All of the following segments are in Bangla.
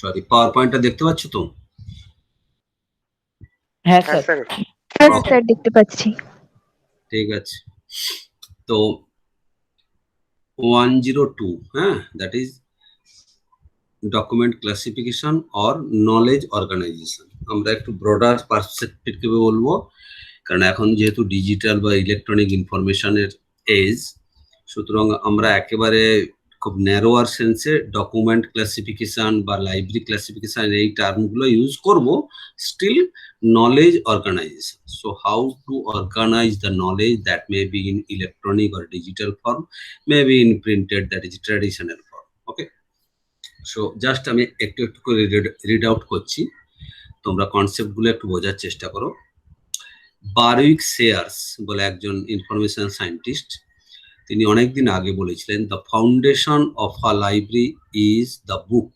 সরি, পাওয়ার পয়েন্টটা দেখতে পাচ্ছ তো? হ্যাঁ স্যার। হ্যাঁ স্যার, দেখতে পাচ্ছি। ঠিক আছে, তো 102, হ্যাঁ, that is document classification or knowledge organisation. আমরা একটু ব্রডার পার্সপেক্টিভে বলবো, কারণ এখন যেহেতু ডিজিটাল বা ইলেকট্রনিক ইনফরমেশনের এজ, সুতরাং আমরা একেবারে খুব ন্যারোয়ার সেন্সে ডকুমেন্ট ক্লাসিফিকেশন বা লাইব্রেরি ক্লাসিফিকেশন এই টার্মগুলো ইউজ করব। Still knowledge organisation, so how to organise the knowledge that may be in electronic or digital form, may be in printed, that is traditional form. Okay, so just আমি একটু একটু করে রিড আউট করছি, তোমরা কনসেপ্টগুলো একটু বোঝার চেষ্টা করো। বারউইক সেয়ার্স বলে একজন ইনফরমেশন সায়েন্টিস্ট, তিনি অনেকদিন আগে বলেছিলেন, the foundation of a library is the book.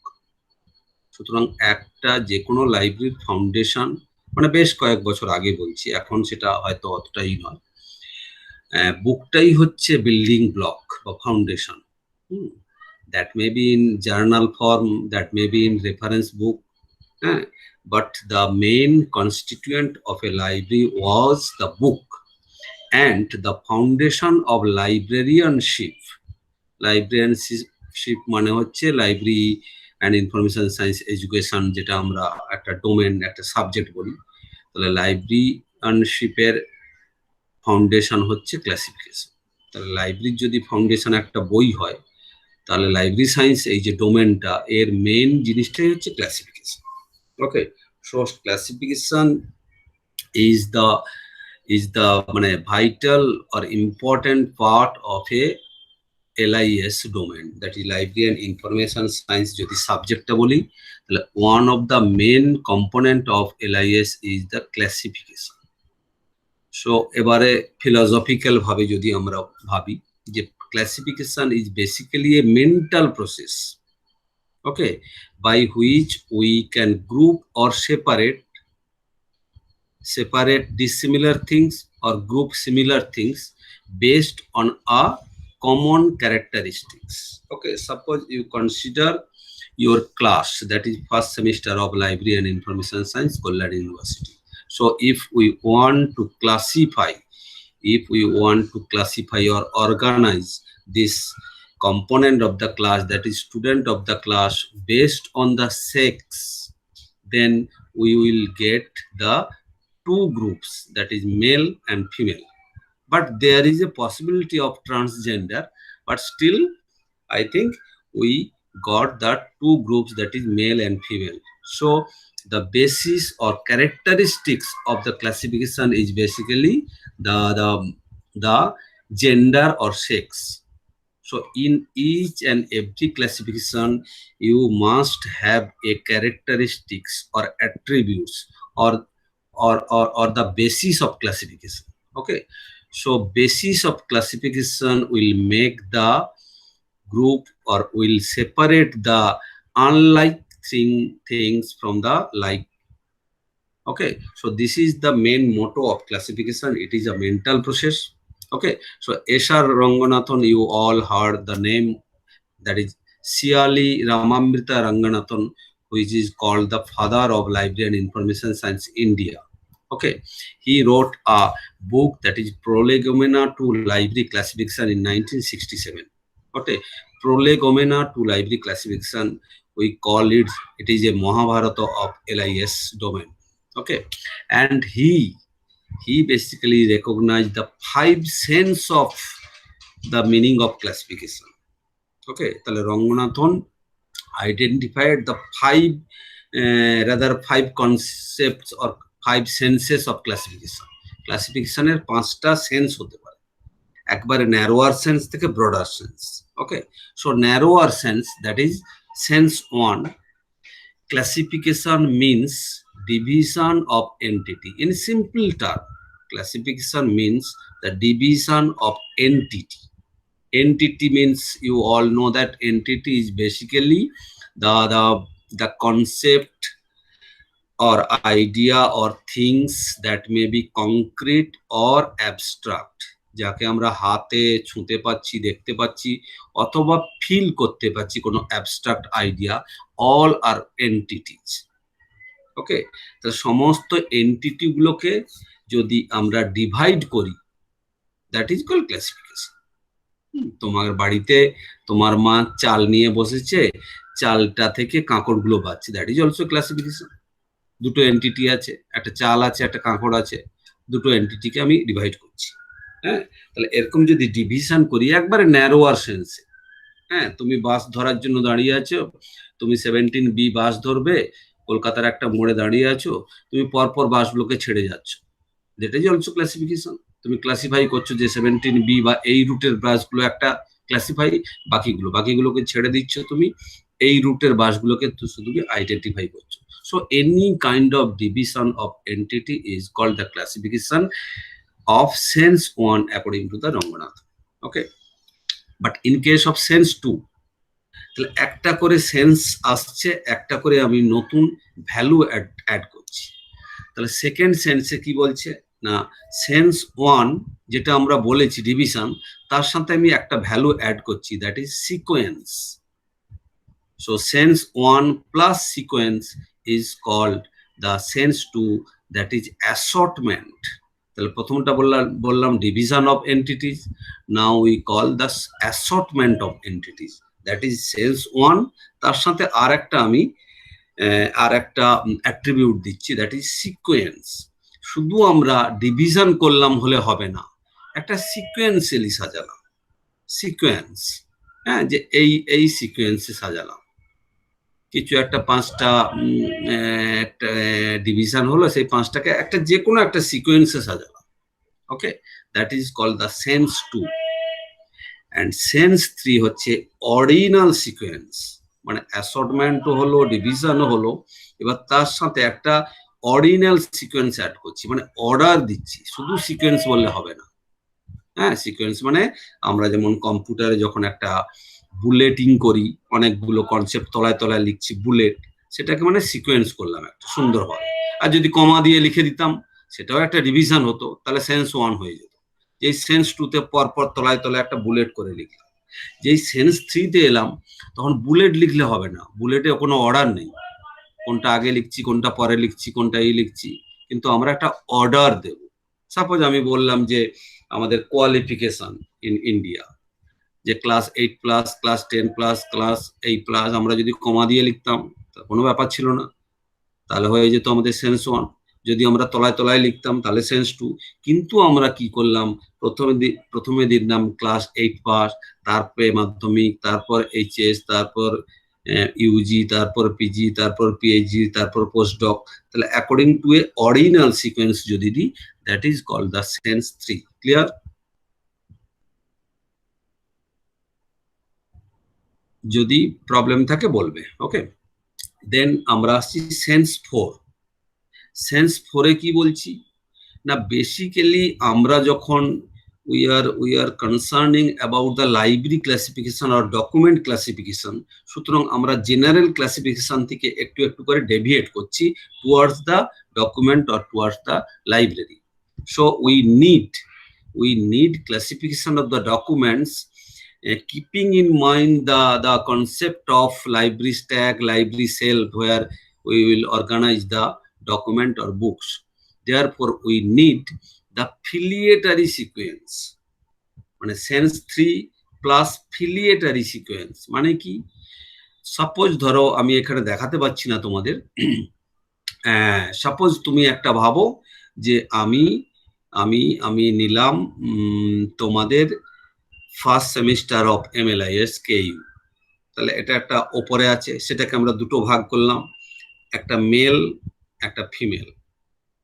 সুতরাং একটা যে কোনো লাইব্রেরির ফাউন্ডেশন, মানে বেশ কয়েক বছর আগে বলছি, এখন সেটা হয়তো অতটাই নয়, বুকটাই হচ্ছে বিল্ডিং ব্লক বা foundation. That may be in journal form, that may be in reference বুক, হ্যাঁ, but the main constituent of a library was the book and the foundation of librarianship. Librarianship মানে হচ্ছে library and information science education, যেটা আমরা একটা ডোমেন, একটা সাবজেক্ট বলি। তাহলে লাইব্রেরিয়ানশিপের ফাউন্ডেশন হচ্ছে ক্লাসিফিকেশন। তাহলে লাইব্রেরির যদি ফাউন্ডেশন একটা বই হয়, তাহলে লাইব্রেরি সায়েন্স এই যে ডোমেনটা, এর মেন জিনিসটাই হচ্ছে classification. Okay, so classification is the মানে vital or important part of a LIS domain, that is library and information science যদি সাবজেক্টটা বলি, তাহলে one of the main component of LIS is the classification. So এবারে philosophical ভাবে যদি আমরা ভাবি যে classification is basically a mental process, okay, by which we can group or separate dissimilar things or group similar things based on a common characteristics. Okay, suppose you consider your class, that is first semester of library and information science, Kolkata University. So if we want to classify or organize this component of the class, that is student of the class, based on the sex, then we will get the two groups, that is male and female. But there is a possibility of transgender, but still I think we got the two groups, that is male and female. So the basis or characteristics of the classification is basically the gender or sex. So in each and every classification you must have a characteristics or attributes or the basis of classification. Okay, so basis of classification will make the group or will separate the unlike things from the like. Okay, so this is the main motto of classification. It is a mental process. Okay, so S.R. Ranganathan, you all heard the name, that is Siali Ramamrita Ranganathan, which is called the father of library and information science India. Okay, he wrote a book, that is Prolegomena to Library Classification in 1967. Okay, Prolegomena to Library Classification, we call it is a Mahabharata of LIS domain. Okay, and he basically recognized the 5 sense of the meaning of classification. Okay, তাহলে Ranganathan identified the 5 concepts or 5 senses of classification. ক্লাসিফিকেশনের 5টা সেন্স হতে পারে, একবারে ন্যারোয়ার সেন্স থেকে broader sense. Okay, so narrower sense, that is sense 1, classification means division of entity. In simple term, classification means the division of entity. Entity means, you all know that entity is basically the concept or idea or things that may be concrete or abstract. যাকে আমরা হাতে ছুঁতে পাচ্ছি, দেখতে পাচ্ছি, অথবা ফিল করতে পাচ্ছি কোনো অ্যাবস্ট্রাক্ট আইডিয়া, অল আর এন্টিটিজ। ওকে, তাহলে সমস্ত এন্টিটি গুলোকে যদি আমরা ডিভাইড করি, দ্যাট ইজ কল্ড ক্লাসিফিকেশন। তোমার বাড়িতে তোমার মা চাল নিয়ে বসেছে, চালটা থেকে কাঁকড় গুলো বাচ্ছে, দ্যাট ইজ অলসো ক্লাসিফিকেশন। দুটো এন্টিটি আছে, একটা চাল আছে, একটা কাঁকড় আছে, দুটো এন্টিটিকে আমি ডিভাইড করছি। হ্যাঁ, তাহলে এরকম যদি ডিভিশন করি একবারে ন্যারোয়ার সেন্সে, হ্যাঁ, তুমি বাস ধরার জন্য দাঁড়িয়ে আছো, তুমি 17B বাস ধরবে, কলকাতার একটা মোড়ে দাঁড়িয়ে আছো, তুমি পরপর বাসগুলোকে ছেড়ে যাচ্ছ, দ্যাট ইজ অলসো ক্লাসিফিকেশন। তুমি ক্লাসিফাই করছো যে 17B বা এই রুটের বাসগুলো একটা ক্লাসিফাই, বাকিগুলোকে ছেড়ে দিচ্ছ, তুমি এই রুটের বাসগুলোকে শুধু আইডেন্টিফাই করছো। So any kind of division of entity is called the classification of sense 1 according to the Ranganath. Okay, but in case of sense 2, তাহলে একটা করে সেন্স আসছে, একটা করে আমি নতুন ভ্যালু অ্যাড করছি। তাহলে সেকেন্ড সেন্সে কি বলছে না, সেন্স 1 যেটা আমরা বলেছি ডিভিশন, তার সাথে আমি একটা ভ্যালু অ্যাড করছি, that is sequence. So sense 1 plus sequence is called the sense 2, that is assortment. তাহলে প্রথমটা বললাম division of entities, now we call the assortment of entities, that is sense 1, তার সাথে আর একটা অ্যাট্রিবিউট দিচ্ছি, দ্যাট ইজ সিকোয়েন্স। শুধু আমরা ডিভিশন করলাম হলে হবে না, একটা সিকোয়েন্সিয়ালি সাজালাম, সিকোয়েন্স, হ্যাঁ, যে এই সিকোয়েন্সে সাজালাম কিছু, একটা 5টা ডিভিশন হলো, সেই 5টাকে একটা যে কোনো একটা সিকোয়েন্সে সাজালাম। Okay, that is called the sense 2। And sense 3 হচ্ছে অর্ডিনাল সিকোয়েন্স, মানে অ্যাসর্টমেন্টও হলো, ডিভিশনও হলো, এবার তার সাথে একটা অর্ডিনাল সিকোয়েন্স অ্যাড করছি, মানে অর্ডার দিচ্ছি, শুধু সিকোয়েন্স বললে হবে না। হ্যাঁ, সিকোয়েন্স মানে আমরা যেমন কম্পিউটারে যখন একটা বুলেটিং করি, অনেকগুলো কনসেপ্ট তলায় তলায় লিখছি, বুলেট, সেটাকে মানে সিকোয়েন্স করলাম একটা সুন্দরভাবে। আর যদি কমা দিয়ে লিখে দিতাম, সেটাও একটা ডিভিশন হতো, তাহলে সেন্স 1 হয়ে যেত। যেই সেন্স 2-তে পরপর তলায় তলায় একটা বুলেট করে লিখলাম, যেই সেন্স 3-তে এলাম, তখন বুলেট লিখলে হবে না, বুলেটে কোনো অর্ডার নেই, কোনটা আগে লিখছি, কোনটা পরে লিখছি, কোনটা এই লিখছি, কিন্তু আমরা একটা অর্ডার দেব। সাপোজ আমি বললাম যে আমাদের কোয়ালিফিকেশন ইন ইন্ডিয়া, যে class 8 plus, class 10 plus, class 8 plus, আমরা যদি কমা দিয়ে লিখতাম কোনো ব্যাপার ছিল না, তাহলে হয়ে যেত আমাদের সেন্স 1। যদি আমরা তলায় তলায় লিখতাম তাহলে সেন্স 2। কিন্তু আমরা কি করলাম, প্রথমে দিলাম ক্লাস 8 পাস, তারপরে মাধ্যমিক, তারপর এইচএস, তারপর ইউজি, তারপর পিজি, তারপর পিএইচডি, তারপর পোস্টডক। তাহলে according to a ordinal sequence যদি দিই, that is called the sense 3। Clear? যদি প্রবলেম থাকে বলবে। ওকে, দেন আমরা আসছি সেন্স 4। সেন্স 4-এ কি বলছি না, বেসিক্যালি আমরা যখন we are concerning about the library classification or document classification, সুতরাং আমরা জেনারেল ক্লাসিফিকেশন থেকে একটু একটু করে ডেভিয়েট করছি towards the document or towards the library. So we need classification of the documents, keeping in mind the concept of library stack, library shelf, where we will organize the document or books. Therefore we need the filiatory sequence, মানে সেন্স 3 প্লাস ফিলিয়েটারি সিকোয়েন্স। মানে কি, সাপোজ ধরো আমি এখানে দেখাতে পাচ্ছি না তোমাদের, সাপোজ তুমি একটা ভাবো যে আমি নিলাম তোমাদের first semester of MLIS KU, তাহলে এটা একটা ওপরে আছে, সেটাকে আমরা দুটো ভাগ করলাম, একটা মেল, একটা ফিমেল।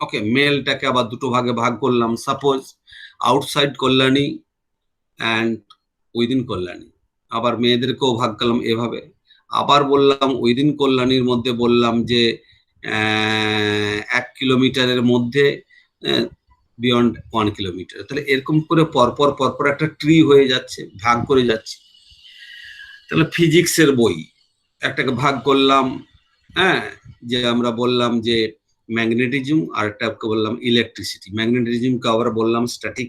ওকে, মেলটাকে আবার দুটো ভাগে ভাগ করলাম, suppose outside Kalyani and within Kalyani. আবার মেয়েদেরকেও ভাগ করলাম এভাবে। আবার বললাম উইদিন কল্যাণীর মধ্যে বললাম যে 1 কিলোমিটারের মধ্যে, বিয়ন্ড 1 কিলোমিটার। তাহলে এরকম করে পরপর একটা ট্রি হয়ে যাচ্ছে, ভাগ করে যাচ্ছে। তাহলে ফিজিক্সের বই একটাকে ভাগ করলাম, হ্যাঁ, যে আমরা বললাম যে ম্যাগনেটিজম, আর একটাকে বললাম ইলেকট্রিসিটি। ম্যাগনেটিজমকে আবার বললাম স্ট্যাটিক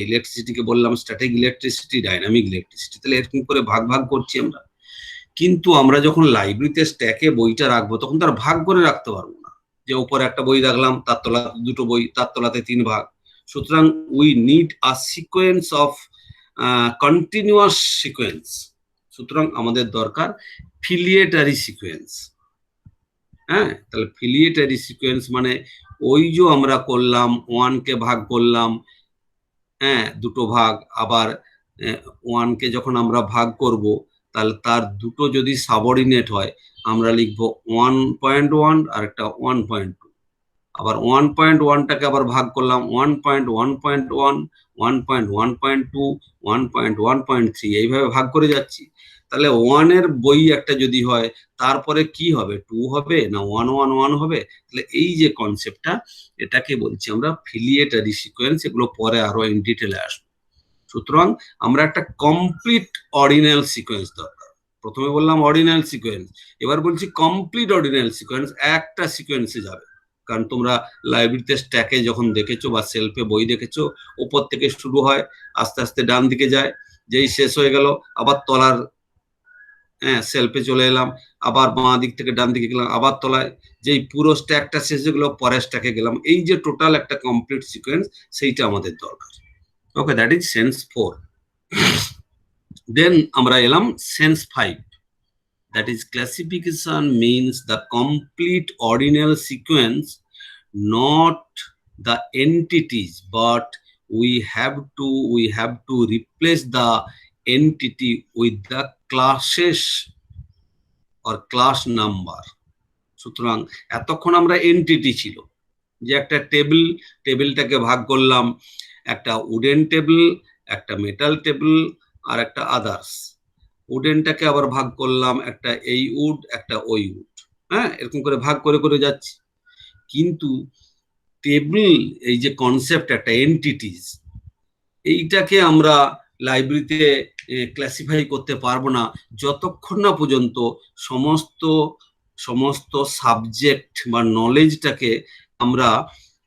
ইলেকট্রিসিটিকে বললাম স্ট্যাটিক ইলেকট্রিসিটি, ডাইনামিক ইলেকট্রিসিটি, তাহলে এরকম করে ভাগ ভাগ করছি আমরা। কিন্তু আমরা যখন লাইব্রেরিতে স্ট্যাকে বইটা রাখবো তখন তার ভাগ করে রাখতে পারবো না, যে উপরে একটা বই রাখলাম, তার তলাতে দুটো বই, তার তলাতে 3 ভাগ। সুতরাং we need a sequence of continuous sequence. সুতরাং আমাদের দরকার ফিলিয়েটারি সিকোয়েন্স। হ্যাঁ, তাহলে ফিলিয়েটারি সিকোয়েন্স মানে ওই যে আমরা করলাম 1 কে ভাগ করলাম, হ্যাঁ, দুটো ভাগ, আবার 1 কে যখন আমরা ভাগ করব তাহলে তার দুটো যদি সাবঅর্ডিনেট হয় আমরা লিখবো 1.1 আর একটা 1.2। আবার 1.1টাকে আবার ভাগ করলাম 1.1.1, 1.1.2, 1.1.3, এইভাবে ভাগ করে যাচ্ছি। তাহলে 1 এর বই একটা যদি হয় তারপরে কি হবে, 2 হবে না 111 হবে? তাহলে এই যে কনসেপ্টটা, এটাকে বলছি আমরা ফিলিয়েটারি সিকোয়েন্স। এগুলো পরে আরো ইন ডিটেলে আসবে। সুতরাং আমরা একটা কমপ্লিট অর্ডিনাল সিকোয়েন্স দরকার। প্রথমে বললাম অর্ডিনাল সিকোয়েন্স, এবার বলছি কমপ্লিট অর্ডিনাল সিকোয়েন্স। একটা সিকোয়েন্সে যাবে, কারণ তোমরা লাইব্রেরিতে স্ট্যাকে যখন দেখেছো বা সেলফে বই দেখেছো, উপর থেকে শুরু হয়, আস্তে আস্তে ডান দিকে যায়, যেই শেষ হয়ে গেল আবার তলার সেলফে চলে এলাম, আবার বাঁ দিক থেকে ডান দিকে গেলাম, আবার তলায়, যেই পুরো স্ট্যাকটা শেষ হয়ে গেল পরের স্ট্যাকে গেলাম। এই যে টোটাল একটা কমপ্লিট সিকোয়েন্স, সেইটা আমাদের দরকার। ওকে, দ্যাট ইজ সেন্স 4। দেন আমরা এলাম sense 5, that is classification means the complete ordinal sequence, not the entities, but we have to replace the entity with the classes or class number. সুতরাং এতক্ষণ আমরা এন্টিটি ছিল, যে একটা টেবিলটাকে ভাগ করলাম, একটা উডেন টেবিল, একটা মেটাল টেবিল আর একটা আদার্স। উডেনটাকে আবার ভাগ করলাম, একটা এই উড একটা ওই উড, হ্যাঁ, এরকম করে ভাগ করে করে যাচ্ছি। কিন্তু টেবিল, এই যে কনসেপ্ট একটা এন্টিটিস, এইটাকে আমরা লাইব্রেরিতে ক্লাসিফাই করতে পারবো না যতক্ষণ না পর্যন্ত সমস্ত সাবজেক্ট বা নলেজটাকে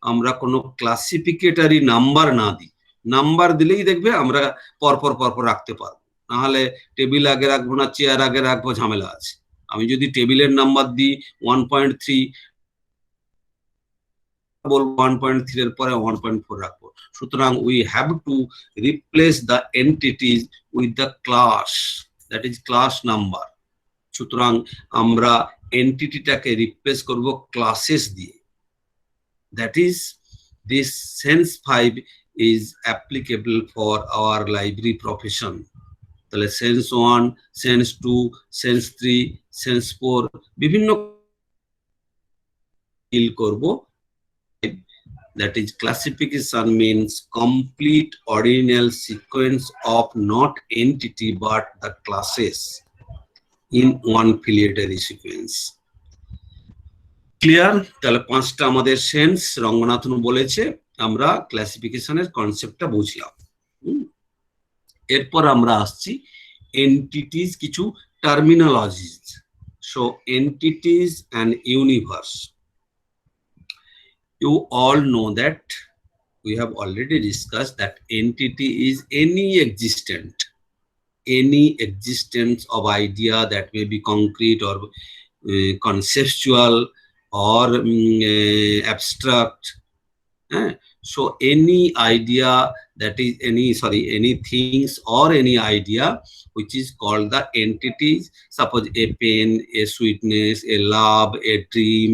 আমরা কোনো ক্লাসিফিকেটারি নাম্বার না দিই। নাম্বার দিলেই দেখবে আমরা পরপর পরপর রাখতে পারবো, নাহলে টেবিল আগে রাখবো না চেয়ার আগে রাখবো, ঝামেলা আছে। আমি যদি টেবিলের নাম্বার দিই 1.3, বলবো 1.3 এর পরে 1.4 রাখবো। সুতরাং we have to replace the entities with the class, that is class number. সুতরাং আমরা এন্টিটিটাকে রিপ্লেস করব ক্লাসেস দিয়ে। That is this sense 5 is applicable for our library profession. তাহলে সেন্স 1, সেন্স 2, সেন্স 3, সেন্স 4 বিভিন্ন ডিল করব। That is, classification means complete ordinal sequence of not entity but the classes in one filiatory sequence. Clear? তাহলে 5টা আমাদের সেন্স রঙ্গনাথন বলেছে, আমরা ক্লাসিফিকেশনের কনসেপ্টটা বুঝলাম। এরপর আমরা আসছি এন্টিটিজ, কিছু terminologies. So entities and universe, you all know that we have already discussed that entity is any existence of idea that may be concrete or conceptual or abstract. So any idea, that is any things or any idea which is called the entities. Suppose a pen, a sweetness, a love, a dream,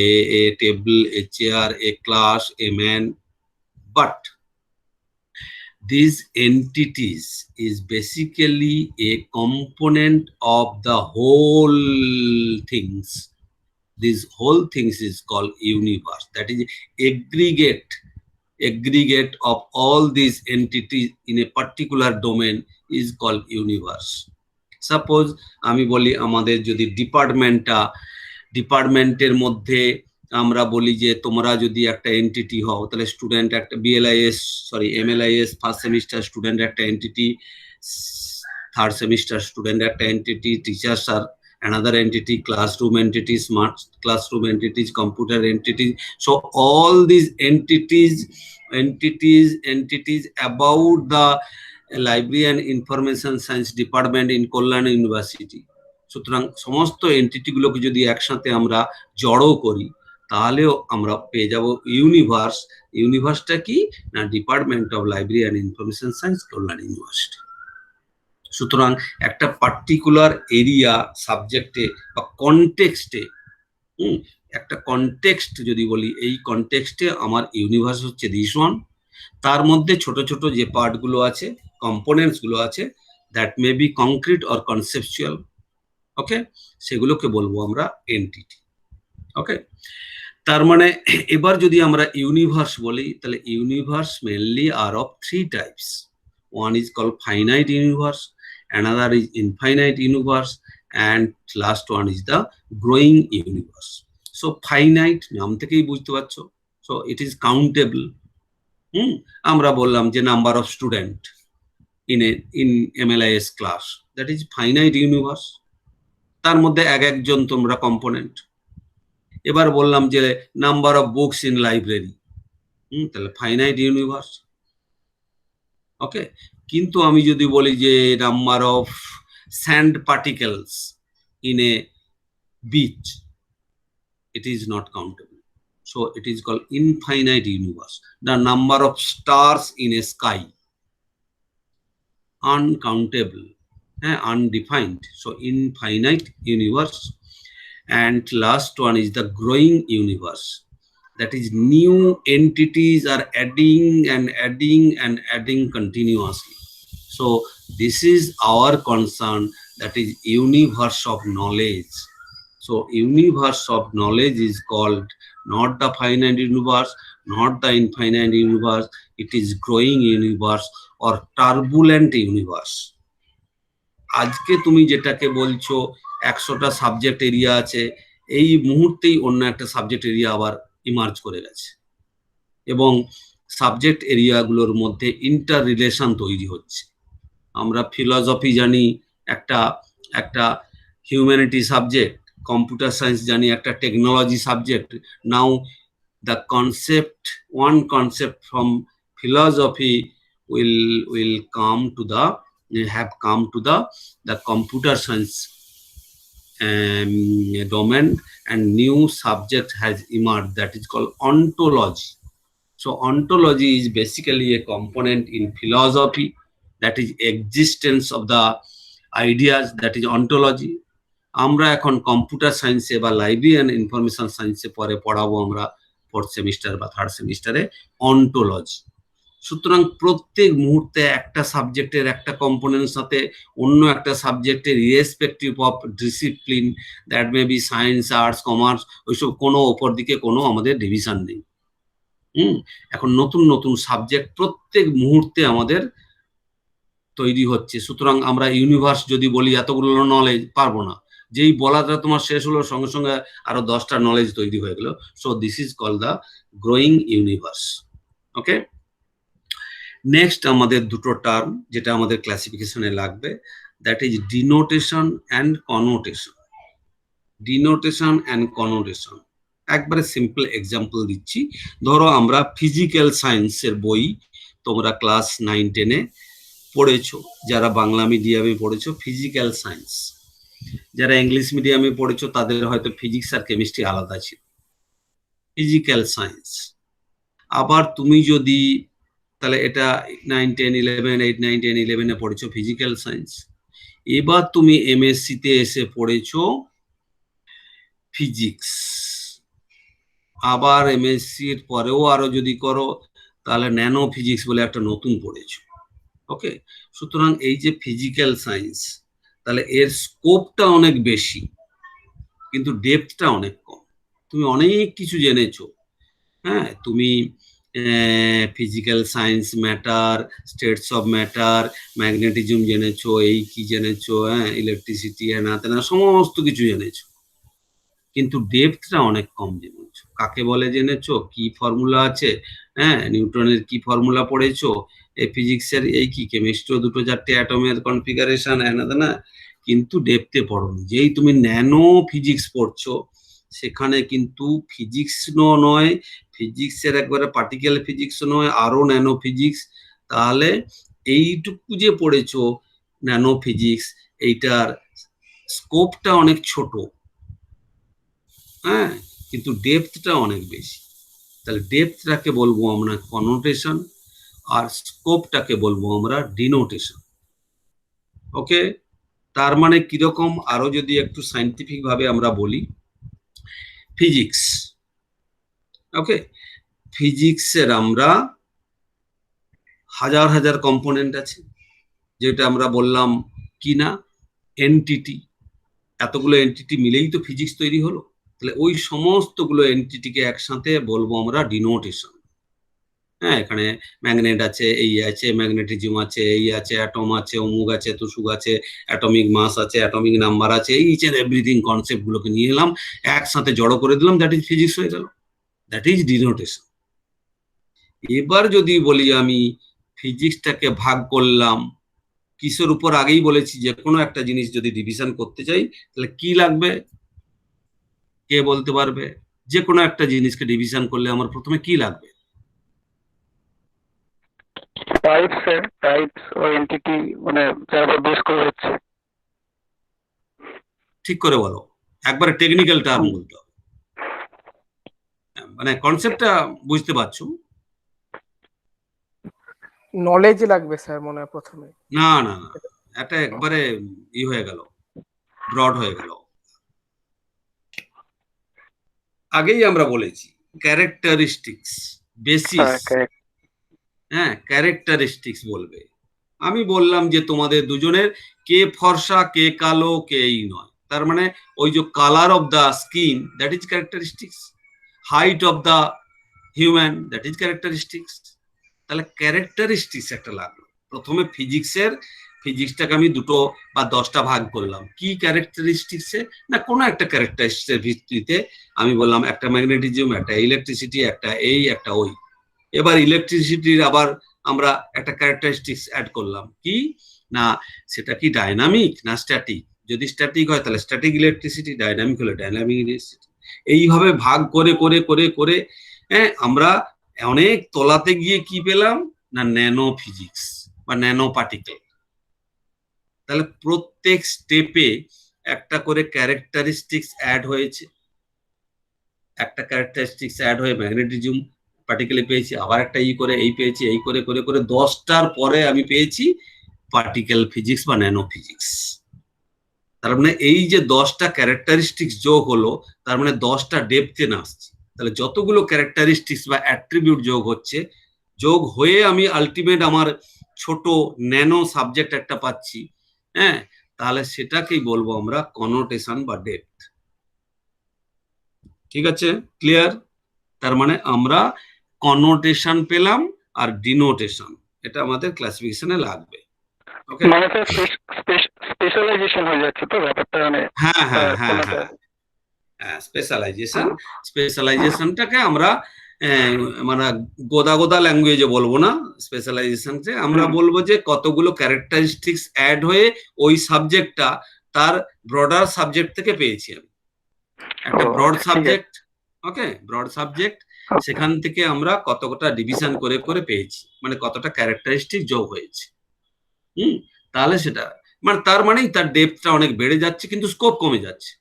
a table, a chair, a class, a man. But these entities is basically a component of the whole things. This whole things is called universe. That is aggregate of all these entities in a particular domain is called universe. Suppose আমি বলি আমাদের যদি ডিপার্টমেন্টের মধ্যে আমরা বলি যে তোমরা যদি একটা এন্টিটি হও, তাহলে স্টুডেন্ট একটা MLIS ফার্স্ট সেমিস্টার স্টুডেন্ট একটা এন্টিটি, থার্ড সেমিস্টার স্টুডেন্ট একটা entity, teachers R another entity, classroom entities, smart classroom entities, computer entities. So all these entities entities about the library and information science department in Kollam University. সুতরাং সমস্ত এন্টিটি গুলোকে যদি একসাথে আমরা জড়ো করি তাহলেও আমরা পেয়ে যাব ইউনিভার্স। ইউনিভার্সটা কি না, department of library and information science, Kalyan university. সুতরাং একটা পার্টিকুলার এরিয়া সাবজেক্টে বা কনটেক্সটে, একটা কনটেক্সট যদি বলি, এই কনটেক্সটে আমার ইউনিভার্স হচ্ছে দিস ওয়ান। তার মধ্যে ছোট ছোট যে পার্টগুলো আছে, কম্পোনেন্টস গুলো আছে, that may be concrete or conceptual, okay, সেগুলোকে বলবো আমরা এন্টিটি। ওকে, তার মানে এবার যদি আমরা ইউনিভার্স বলি তাহলে universe mainly are of three types. One is call finite universe, another is infinite universe, and last one is the growing universe. So finite নাম থেকেই বুঝতে পারছো, সো ইট ইজ কাউন্টেবল। আমরা বললাম যে number of student in MLIS class, that is finite universe. তার মধ্যে এক একজন তোমরা কম্পোনেন্ট। এবার বললাম যে number of books in library, তাহলে ফাইনাইট ইউনিভার্স। ওকে, কিন্তু আমি যদি বলি যে number of sand particles in a beach, it is not countable, so it is called infinite universe. The number of stars in a sky, uncountable, undefined, so infinite universe. And last one is the growing universe, that is new entities are adding and adding and adding continuously. So this is our concern, that is universe of knowledge. So universe of knowledge is called not the finite universe, not the infinite universe, it is growing universe or turbulent universe. আজকে তুমি যেটাকে বলছো 100টা সাবজেক্ট এরিয়া আছে, এই মুহূর্তেই অন্য একটা সাবজেক্ট এরিয়া আবার ইমার্জ করে গেছে, এবং সাবজেক্ট এরিয়াগুলোর মধ্যে ইন্টার রিলেশন তৈরি হচ্ছে। আমরা ফিলসফি জানি একটা একটা হিউম্যানিটি সাবজেক্ট, কম্পিউটার সায়েন্স জানি একটা technology subject. Now the concept, one concept from philosophy will come to the have come to the computer science domain, and new subject has emerged that is called ontology. So ontology is basically a component in philosophy, that is existence of the ideas, that is ontology. আমরা এখন কম্পিউটার সায়েন্সে বা লাইব্রেরি অ্যান্ড ইনফরমেশন সায়েন্সে পরে পড়াবো আমরা ফোর্থ সেমিস্টার বা থার্ড সেমিস্টারে অন্টোলজি। সুতরাং প্রত্যেক মুহূর্তে একটা সাবজেক্টের একটা কম্পোনেন্টের সাথে অন্য একটা সাবজেক্টের irrespective of discipline, that may B science, arts, commerce, ওইসব কোনো ওপর দিকে কোনো আমাদের ডিভিশন নেই। এখন নতুন নতুন সাবজেক্ট প্রত্যেক মুহূর্তে আমাদের তৈরি হচ্ছে। সুতরাং আমরা ইউনিভার্স যদি বলি এতগুলো নলেজ পারবো না, যেই বলাটা তোমার শেষ হলো সঙ্গে সঙ্গে আরো 10টা নলেজ তৈরি হয়ে গেল। So this is call the growing universe. Okay, next আমাদের দুটো টার্ম যেটা আমাদের ক্লাসিফিকেশনে লাগবে, that is ডিনোটেশন and connotation. ডিনোটেশন and connotation একবারে সিম্পল এক্সাম্পল দিচ্ছি। ধরো আমরা ফিজিক্যাল সায়েন্সের বই তোমরা ক্লাস 9-10-এ পড়েছো, যারা বাংলা মিডিয়ামে পড়েছো ফিজিক্যাল সায়েন্স, যারা ইংলিশ মিডিয়ামে পড়েছো তাদের হয়তো ফিজিক্স আর কেমিস্ট্রি আলাদা ছিল, ফিজিক্যাল সায়েন্স। আবার তুমি যদি তাহলে এটা 9, 10, 11, 8, 9, 10, 11-এ পড়েছো ফিজিক্যাল সায়েন্স, এবার তুমি MSc-তে এসে পড়েছো ফিজিক্স, আবার MSc-র পরেও আরো যদি করো তাহলে ন্যানো ফিজিক্স বলে একটা নতুন পড়েছো। ওকে, সুতরাং এই যে ফিজিক্যাল সায়েন্স, তাহলে এর স্কোপটা অনেক বেশি কিন্তু ডেপথটা অনেক কম। তুমি অনেক কিছু জেনেছো, হ্যাঁ, তুমি physical science, matter, states of matter, magnetism জেনেছো, এই কি জেনেছো, হ্যাঁ, ইলেকট্রিসিটি, হ্যাঁ না তেনা সমস্ত কিছু জেনেছো, কিন্তু ডেপথটা অনেক কম জেনেছো। কাকে বলে জেনেছো, কি ফর্মুলা আছে, হ্যাঁ, নিউটনের কি ফর্মুলা পড়েছো, এই ফিজিক্সের এই কি, কেমিস্ট্রি 2-4টে অ্যাটমের কনফিগারেশন, হ্যাঁ না, কিন্তু ডেপথে পড়োনি। যেই তুমি ন্যানো ফিজিক্স পড়ছো সেখানে কিন্তু ফিজিক্স নয়, ফিজিক্সের একবারে পার্টিকেল ফিজিক্স নয়, আরো ন্যানো ফিজিক্স, তাহলে এইটুকু যে পড়েছো ন্যানো ফিজিক্স, এইটার স্কোপটা অনেক ছোট, হ্যাঁ, কিন্তু ডেপথটা অনেক বেশি। তাহলে ডেপথটাকে বলবো আমরা কনোটেশন, আর স্কোপটাকে বলবো আমরা ডিনোটেশন। ওকে, তার মানে কিরকম, আরো যদি একটু সাইন্টিফিক ভাবে আমরা বলি, ফিজিক্স, ওকে, ফিজিক্সের আমরা হাজার হাজার কম্পোনেন্ট আছে, যেটা আমরা বললাম কি না, এনটিটি, এতগুলো এনটিটি মিলেই তো ফিজিক্স তৈরি হলো। তাহলে ওই সমস্তগুলো এনটিটিকে একসাথে বলবো আমরা ডিনোটেশন। হ্যাঁ, এখানে ম্যাগনেট আছে, এই আছে, ম্যাগনেটিজম আছে, এই আছে, অ্যাটম আছে, অমুক আছে, তুসুক আছে, অ্যাটমিক মাস আছে, অ্যাটমিক নাম্বার আছে, এইচ এন্ড এভরিথিং কনসেপ্ট গুলোকে নিয়ে এলাম, একসাথে জড়ো করে দিলাম, দ্যাট ইজ ফিজিক্স হয়ে গেল, দ্যাট ইজ ডিনোটেশন। এবার যদি বলি আমি ফিজিক্সটাকে ভাগ করলাম কিসের উপর, আগেই বলেছি যে কোনো একটা জিনিস যদি ডিভিশন করতে চাই তাহলে কি লাগবে, কে বলতে পারবে? যে কোনো একটা জিনিসকে ডিভিশন করলে আমার প্রথমে কি লাগবে? টাইপস ও এন্টিটি, মানে যার উপর বেস করে হচ্ছে। ঠিক করে বলো, একবারে টেকনিক্যাল টার্ম বলতে হবে, মানে কনসেপ্টটা বুঝতে পারছো? নলেজ লাগবে স্যার মনে হয় প্রথমে। না না না, এটা একবারে হয়ে গেল, ব্রড হয়ে গেল। আগেই আমরা বলেছি ক্যারেক্টারিস্টিক্স, বেসিস, হ্যাঁ, ক্যারেক্টারিস্টিক্স বলবে। আমি বললাম যে তোমাদের দুজনের কে ফর্সা, কে কালো, কে এই নয়, তার মানে ওই যে colour of the skin, that is characteristics, height of the human, that is characteristics. তাহলে ক্যারেক্টারিস্টিক্স একটা লাগলো। প্রথমে ফিজিক্সটাকে আমি দুটো বা 10টা ভাগ করলাম, কি ক্যারেক্টারিস্টিক্সে না, কোনো একটা ক্যারেক্টারিস্টিক্সের ভিত্তিতে আমি বললাম একটা ম্যাগনেটিজম, একটা ইলেকট্রিসিটি, একটা এই, একটা ওই। এবার ইলেকট্রিসিটির আবার আমরা একটা ক্যারেক্টারিস্টিক্স অ্যাড করলাম, কি না, সেটা কি ডাইনামিক না স্ট্যাটিক, যদি স্ট্যাটিক হয় তাহলে স্ট্যাটিক ইলেকট্রিসিটি, ডাইনামিক হলে ডাইনামিক ইলেকট্রিসিটি। এইভাবে ভাগ করে করে করে করে হ্যাঁ, আমরা অনেক তলাতে গিয়ে কি পেলাম না, ন্যানো ফিজিক্স বা ন্যানো পার্টিকেল। তাহলে প্রত্যেক স্টেপে একটা করে ক্যারেক্টারিস্টিক্স অ্যাড হয়েছে, একটা ক্যারেক্টারিস্টিক্স অ্যাড হয়ে ম্যাগনেটিজম পার্টিকেলে পেয়েছি, আবার একটা করে এই পেয়েছি, এই করে করে করে 10টার পরে আমি পেয়েছি পার্টিকেল ফিজিক্স বা ন্যানো ফিজিক্স। তার মানে এই যে 10টা ক্যারেক্টারিস্টিক্স যোগ হলো, তার মানে 10টা ডেপথে আসছে। তাহলে যতগুলো ক্যারেক্টারিস্টিক্স বা অ্যাট্রিবিউট যোগ হচ্ছে, যোগ হয়ে আমি আলটিমেট আমার ছোট ন্যানো সাবজেক্ট একটা পাচ্ছি, হ্যাঁ, তাহলে সেটাকেই বলবো আমরা কনোটেশন বা ডেপথ। ঠিক আছে, ক্লিয়ার? তার মানে আমরা কনোটেশন পেলাম আর ডিনোটেশন, এটা আমাদের ক্লাসিফিকেশনে লাগবে। ওকে, মানে স্পেশালাইজেশন হয়ে যাচ্ছে তো ব্যাপারটা, মানে হ্যাঁ হ্যাঁ হ্যাঁ হ্যাঁ, স্পেশালাইজেশনটাকে আমরা মানে গোদা গোদা ল্যাঙ্গুয়েজে বলবো না, স্পেশালাইজেশনকে আমরা বলবো যে কতগুলো ক্যারেক্টারিস্টিক্স অ্যাড হয়ে ওই সাবজেক্টটা তার ব্রডার সাবজেক্ট থেকে পেয়েছি আমি, একটা ব্রড সাবজেক্ট, ওকে, ব্রড সাবজেক্ট, সেখান থেকে আমরা কতটা ডিভিশন করে করে পেয়েছি, মানে কতটা ক্যারেক্টারিস্টিক যোগ হয়েছে। তাহলে সেটা মানে তার মানেই তার ডেপথটা অনেক বেড়ে যাচ্ছে, কিন্তু স্কোপ কমে যাচ্ছে,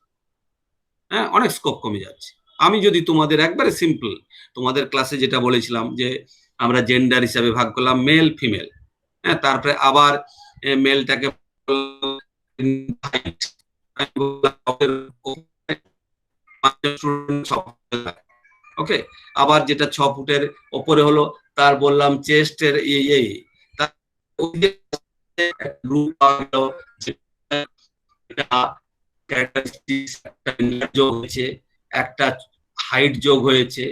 হ্যাঁ, অনেক স্কোপ কমে যাচ্ছে। আমি যদি তোমাদের একবারে সিম্পল, তোমাদের ক্লাসে যেটা বলেছিলাম যে আমরা জেন্ডার হিসাবে ভাগ করলাম মেল ফিমেল, হ্যাঁ, তারপরে আবার মেলটাকে ওকে, আবার যেটা 6 ফুটের ওপরে হলো তার বললাম চেস্টের যোগ হয়েছে, একটা হাইট যোগ হয়েছে,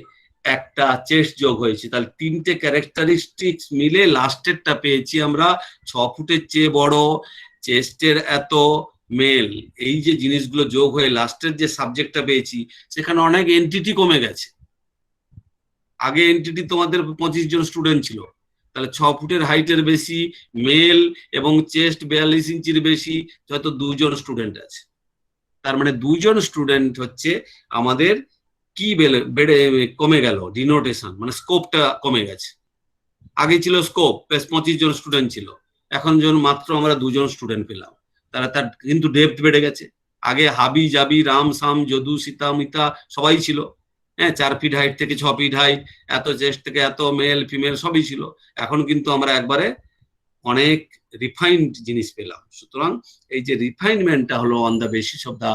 একটা চেস্ট যোগ হয়েছে, তাহলে 3টে ক্যারেক্টারিস্টিক্স মিলে লাস্টেরটা পেয়েছি আমরা 6 ফুটের চেয়ে বড়, চেস্টের এত, মেল। এই যে জিনিসগুলো যোগ হয়ে লাস্টের যে সাবজেক্টটা পেয়েছি, সেখানে অনেক এন্টিটি কমে গেছে। আগে এন্টিটি তোমাদের 25 জন স্টুডেন্ট ছিল, তাহলে 6 ফুটের হাইটের বেশি মেল এবং চেস্ট 42 ইঞ্চির বেশি, হয়তো 2 জন স্টুডেন্ট আছে। তার মানে 2 জন স্টুডেন্ট হচ্ছে আমাদের কি বেড়ে কমে গেল? ডিনোটেশন, মানে স্কোপটা কমে গেছে। আগে ছিল স্কোপ বেশ 25 জন স্টুডেন্ট ছিল, এখন মাত্র আমরা 2 জন স্টুডেন্ট পেলাম। তার কিন্তু ডেপথ বেড়ে গেছে। আগে হাবি জাবি রাম সাম যদু সীতা মিতা সবাই ছিল, হ্যাঁ, 4 ফিট হাইট থেকে 6 ফিট হাইট, এত চেস্ট থেকে এত, মেল ফিমেল সবই ছিল। এখন কিন্তু আমরা একবারে অনেক রিফাইন্ড জিনিস পেলাম। সুতরাং এই যে রিফাইনমেন্টটা হলো on the basis of the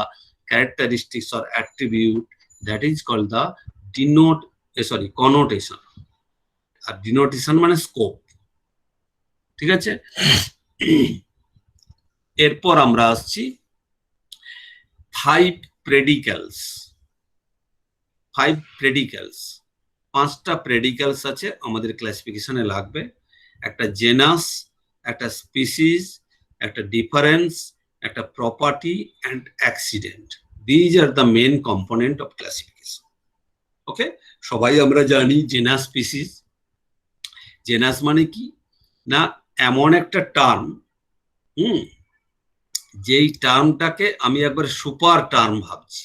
characteristics or attribute, that is called the connotation. আর ডিনোটেশন মানে স্কোপ। ঠিক আছে, এরপর আমরা আসছি 5 প্রেডিক্যালস। 5 প্রেডিক্যালস, 5টা প্রেডিক্যালস আছে আমাদের ক্লাসিফিকেশনে লাগবে। একটা জেনাস, একটা স্পিসিস, একটা ডিফারেন্স, একটা property and accident. These are the main component of classification. Okay, সবাই আমরা জানি জেনাস স্পিসিস। জেনাস মানে কি না, এমন একটা টার্ম যেই টার্মটাকে আমি একবার সুপার টার্ম ভাবছি,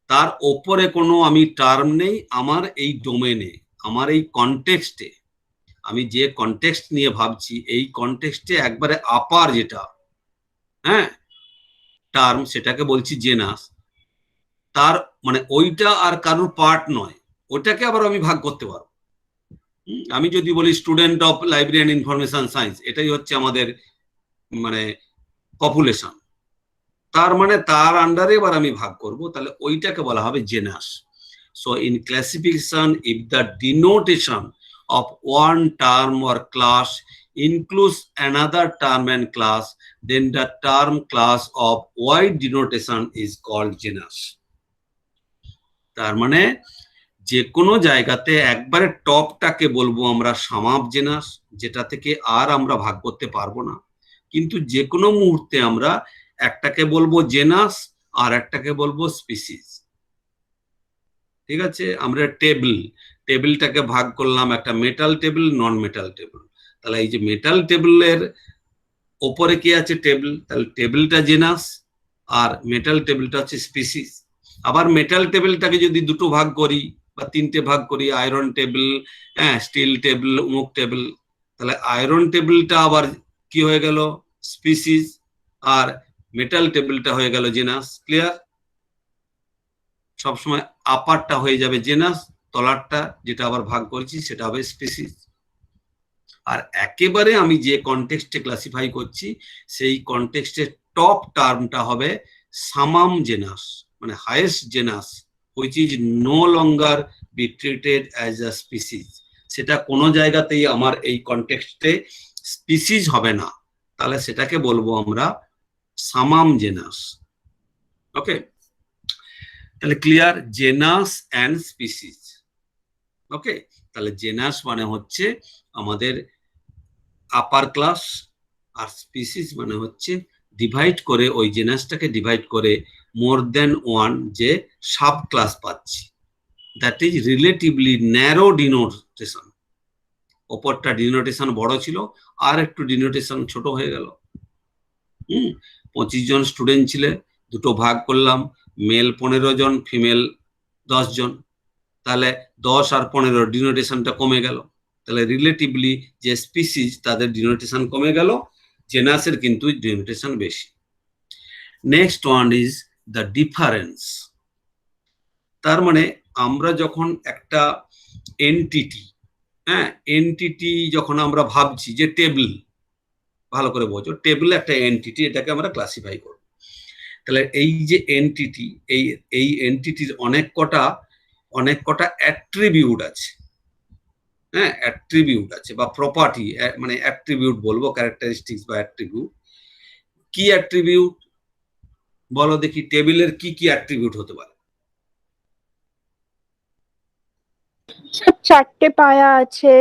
তার ওপরে কোনো আমি টার্ম নেই আমার এই ডোমেনে, আমার এই কনটেক্সটে। আমি যে কনটেক্সট নিয়ে ভাবছি এই কনটেক্সটে একবারে আপার যেটা, হ্যাঁ, টার্ম, সেটাকে বলছি জেনাস। তার মানে ওইটা আর কারোর পার্ট নয়, ওইটাকে আবার আমি ভাগ করতে পারবো। আমি যদি বলি student of library and information science, এটাই হচ্ছে আমাদের মানে পপুলেশন, তার মানে তার আন্ডারে এবার আমি ভাগ করব, তাহলে ওইটাকে বলা হবে genus. So in classification, if the ডিনোটেশন of one term or class includes another term and class, then the term class of wide denotation is called genus. তার মানে যে কোনো জায়গাতে একবারে টপটাকে বলবো আমরা সাম অফ জেনাস, যেটা থেকে আর আমরা ভাগ করতে পারবো না। কিন্তু যে কোনো মুহূর্তে আমরা একটাকে বলবো জেনাস আর একটাকে বলবো স্পিসিস। ঠিক আছে, আমরা টেবিলটাকে ভাগ করলাম একটা মেটাল টেবিল, নন মেটাল টেবিল। তাহলে এই যে মেটাল টেবিলের ওপরে কি আছে? টেবিল। তাহলে টেবিলটা জেনাস আর মেটাল টেবিলটা হচ্ছে স্পিসিস। আবার মেটাল টেবিলটাকে যদি দুটো ভাগ করি বা 3টে ভাগ করি, আয়রন টেবিল, হ্যাঁ, স্টিল টেবিল, অমুক টেবিল, তাহলে আয়রন টেবিলটা আবার কি হয়ে গেল? স্পিসিস। আর মেটাল টেবিলটা হয়ে গেল জেনাস। ক্লিয়ার? সবসময় আপারটা হয়ে যাবে জেনাস, তলারটা যেটা আবার ভাগ করেছি সেটা হবে স্পিসিস। আর একেবারে আমি যে কনটেক্সটে ক্লাসিফাই করছি সেই কনটেক্সটের টপ টার্মটা হবে সামাম জেনাস, মানে highest genus, which is no longer be treated as a species. সেটা কোনো জায়গাতেই আমার এই কনটেক্সটে স্পিসিস হবে না, তাহলে সেটাকে বলবো আমরা সামাম জেনাস। ওকে, তাহলে clear? Genus and species. Okay, তাহলে জেনাস মানে হচ্ছে আমাদের আপার ক্লাস, আর স্পিসিস মানে হচ্ছে ডিভাইড করে, ওই জেনাসটাকে ডিভাইড করে মোর দেন ওয়ান যে সাব ক্লাস পাচ্ছি, দ্যাট ইজ রিলেটিভলি ন্যারো ডিনোটেশন। ওপরটা ডিনোটেশন বড় ছিল, আর একটু ডিনোটেশন ছোট হয়ে গেল। 25 জন স্টুডেন্ট ছিলে, দুটো ভাগ করলাম, মেল 15 জন, ফিমেল 10 জন, তাহলে 10 আর 15 ডিনোটেশনটা কমে গেল। তাহলে রিলেটিভলি যে স্পিসিস তাদের ডিনোটেশন কমে গেল, জেনাসের কিন্তু ডিনোটেশন বেশি। Next one is the difference. তার মানে আমরা যখন একটা এন্টিটি, হ্যাঁ, এন্টিটি যখন আমরা ভাবছি যে টেবিল, ভালো করে বোঝো, টেবিল একটা এন্টিটি, এটাকে আমরা ক্লাসিফাই করব। তাহলে এই যে এন্টিটি, এই এন্টিটির অনেক কটা অ্যাট্রিবিউট আছে, হ্যাঁ, অ্যাট্রিবিউট আছে বা প্রপার্টি, মানে অ্যাট্রিবিউট বলবো, ক্যারেক্টারিস্টিক্স বা অ্যাট্রিবিউট। কি অ্যাট্রিবিউট বলো দেখি? টেবিলের কি কি অ্যাট্রিবিউট হতে পারে? 4টে পায়া আছে,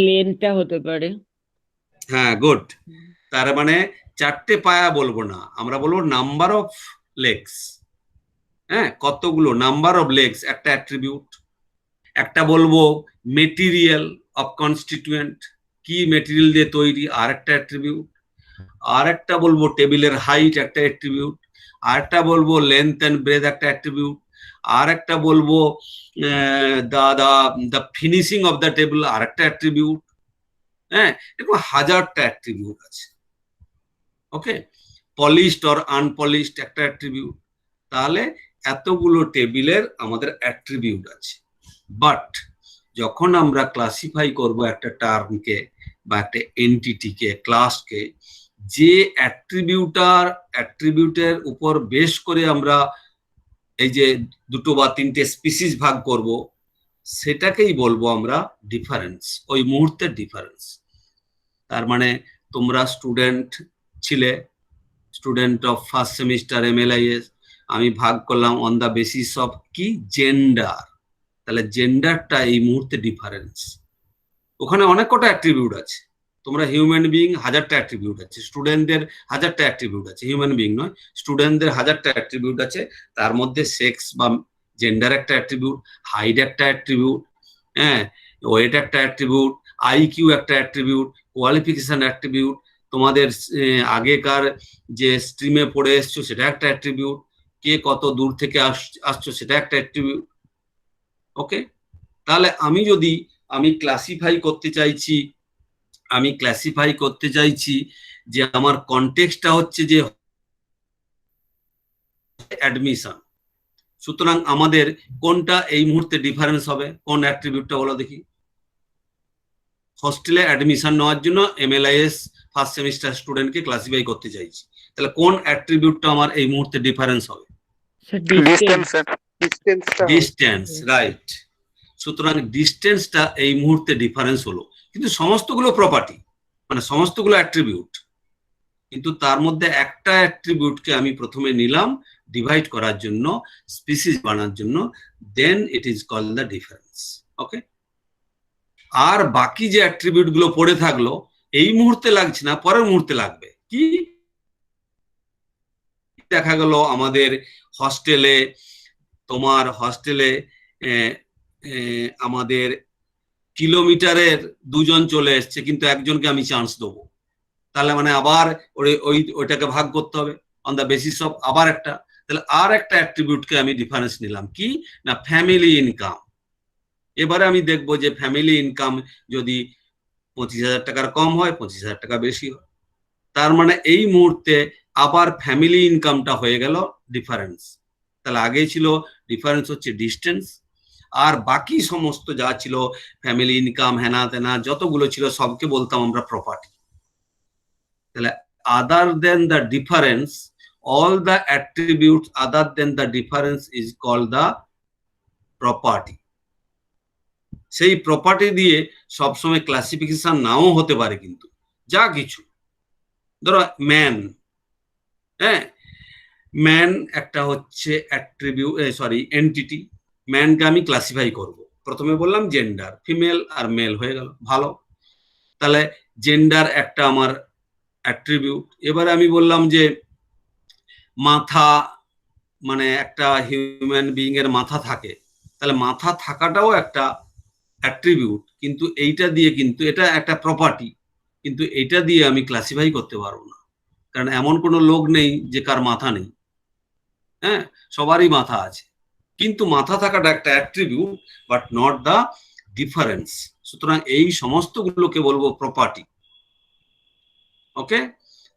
লেনটা হতে পারে। হ্যাঁ, গুড। তার মানে 4টে পায়া বলবো না, আমরা বলবো নাম্বার অফ লেগস। হ্যাঁ, কতগুলো নাম্বার অফ লেগস একটা অ্যাট্রিবিউট। একটা বলবো মেটেরিয়াল অফ কনস্টিটিউয়েন্ট, কি মেটেরিয়াল দিয়ে তৈরি, আর একটা অ্যাট্রিবিউট। আর একটা বলবো টেবিলের হাইট, একটা অ্যাট্রিবিউট। আর একটা বলবো লেন্থ এন্ড ব্রেথ, একটা অ্যাট্রিবিউট। আর একটা বলবো the finishing of the table, আর একটা অ্যাট্রিবিউট। হ্যাঁ, এরকম হাজারটা অ্যাট্রিবিউট আছে। ওকে, পলিশড অর আনপলিশড একটা অ্যাট্রিবিউট। তাহলে এতগুলো টেবিলের আমাদের অ্যাট্রিবিউট আছে। বাট যখন আমরা ক্লাসিফাই করব একটা টার্মকে বা একটা এন্টিটিকে, ক্লাসকে, যে অ্যাট্রিবিউটের উপর বেশ করে আমরা এই যে দুটো বা তিনটে স্পিসিস ভাগ করব, সেটাকেই বলবো আমরা ডিফারেন্স, ওই মুহূর্তের ডিফারেন্স। তার মানে তোমরা স্টুডেন্ট ছিলে, student of first semester MLIS, আমি ভাগ করলাম অন দ্য বেসিস অফ কি, জেন্ডার। তাহলে জেন্ডারটা এই মুহূর্তে ডিফারেন্স। ওখানে অনেক কটা অ্যাট্রিবিউট আছে। তোমরা হিউম্যান বিইং, হাজারটা অ্যাট্রিবিউট আছে। স্টুডেন্টদের হাজারটা অ্যাট্রিবিউট আছে, হিউম্যান বিইং নয়, স্টুডেন্টদের হাজারটা অ্যাট্রিবিউট আছে। তার মধ্যে সেক্স বা জেন্ডার একটা অ্যাট্রিবিউট, হাইট একটা অ্যাট্রিবিউট, হ্যাঁ, ওয়েট একটা অ্যাট্রিবিউট, IQ একটা অ্যাট্রিবিউট, কোয়ালিফিকেশন অ্যাট্রিবিউট, তোমাদের আগেকার যে স্ট্রিমে পড়ে এসছো সেটা একটা অ্যাট্রিবিউট, কে কত দূর থেকে আসছো সেটা একটা অ্যাট্রিবিউট। ওকে, তাহলে আমি ক্লাসিফাই করতে চাইছি যে আমার কনটেক্সটটা হচ্ছে যে অ্যাডমিশন। সুতরাং আমাদের কোনটা এই মুহূর্তে ডিফারেন্স হবে, কোন অ্যাট্রিবিউটটা বলো দেখি। হস্টেলে অ্যাডমিশন নেওয়ার জন্য MLIS ফার্স্ট সেমিস্টার স্টুডেন্টকে ক্লাসিফাই করতে চাইছি, তাহলে কোন অ্যাট্রিবিউটটা আমার এই মুহূর্তে ডিফারেন্স হবে? Distance sir. Distance, right. সুতরাং ডিস্টেন্সটা এই মুহূর্তে ডিফারেন্স হলো। কিন্তু সমস্তগুলো প্রপার্টি, মানে সমস্তগুলো অ্যাট্রিবিউট, কিন্তু তার মধ্যে একটা অ্যাট্রিবিউটকে আমি প্রথমে নিলাম ডিভাইড করার জন্য, স্পিসিস বানার জন্য, then it is called the difference. Okay, আর বাকি যে অ্যাট্রিবিউট গুলো পড়ে থাকলো এই মুহূর্তে লাগছে না, পরের মুহূর্তে লাগবে। কি দেখা গেল আমাদের হস্টেলে, আমাদের কিলোমিটারের দুজন চলে এসছে, কিন্তু একজনকে আমি চান্স দেবো, তাহলে মানে আবার ওইটাকে ভাগ করতে হবে অন দ্য বেসিস অফ আবার একটা। তাহলে আর একটা অ্যাট্রিবিউটকে আমি ডিফারেন্স নিলাম, কি না, ফ্যামিলি ইনকাম। এবারে আমি দেখবো যে ফ্যামিলি ইনকাম যদি 25,000 টাকার কম হয়, 25,000 টাকা বেশি হয়, তার মানে এই মুহূর্তে আবার ফ্যামিলি ইনকামটা হয়ে গেল ডিফারেন্স। তাহলে আগে ছিল ডিফারেন্স হচ্ছে ডিস্টেন্স, আর বাকি সমস্ত যা ছিল ফ্যামিলি ইনকাম, হেনা তেনা যতগুলো ছিল সবকে বলতাম আমরা প্রপার্টি। তাহলে other than the difference, all the attributes other than the difference is called the property. সেই প্রপার্টি দিয়ে সবসময় ক্লাসিফিকেশন নাও হতে পারে, কিন্তু যা কিছু, ধরো ম্যান, হ্যাঁ, ম্যান একটা হচ্ছে এন্টিটি। ম্যানকে আমি ক্লাসিফাই করব, প্রথমে বললাম জেন্ডার, ফিমেল আর মেল হয়ে গেল, ভালো। তাহলে জেন্ডার একটা আমার অ্যাট্রিবিউট। এবারে আমি বললাম যে মাথা, মানে একটা হিউম্যান বিইং এর মাথা থাকে, তাহলে মাথা থাকাটাও একটা অ্যাট্রিবিউট, কিন্তু এইটা দিয়ে, কিন্তু এটা একটা প্রপার্টি, কিন্তু এটা দিয়ে আমি ক্লাসিফাই করতে পারবো না, কারণ এমন কোনো লোক নেই যে কার মাথা নেই। হ্যাঁ, সবারই মাথা আছে, কিন্তু মাথা থাকাটা একটা attribute, but not the difference. সুতরাং এই সমস্তগুলোকে বলবো প্রপার্টি। ওকে,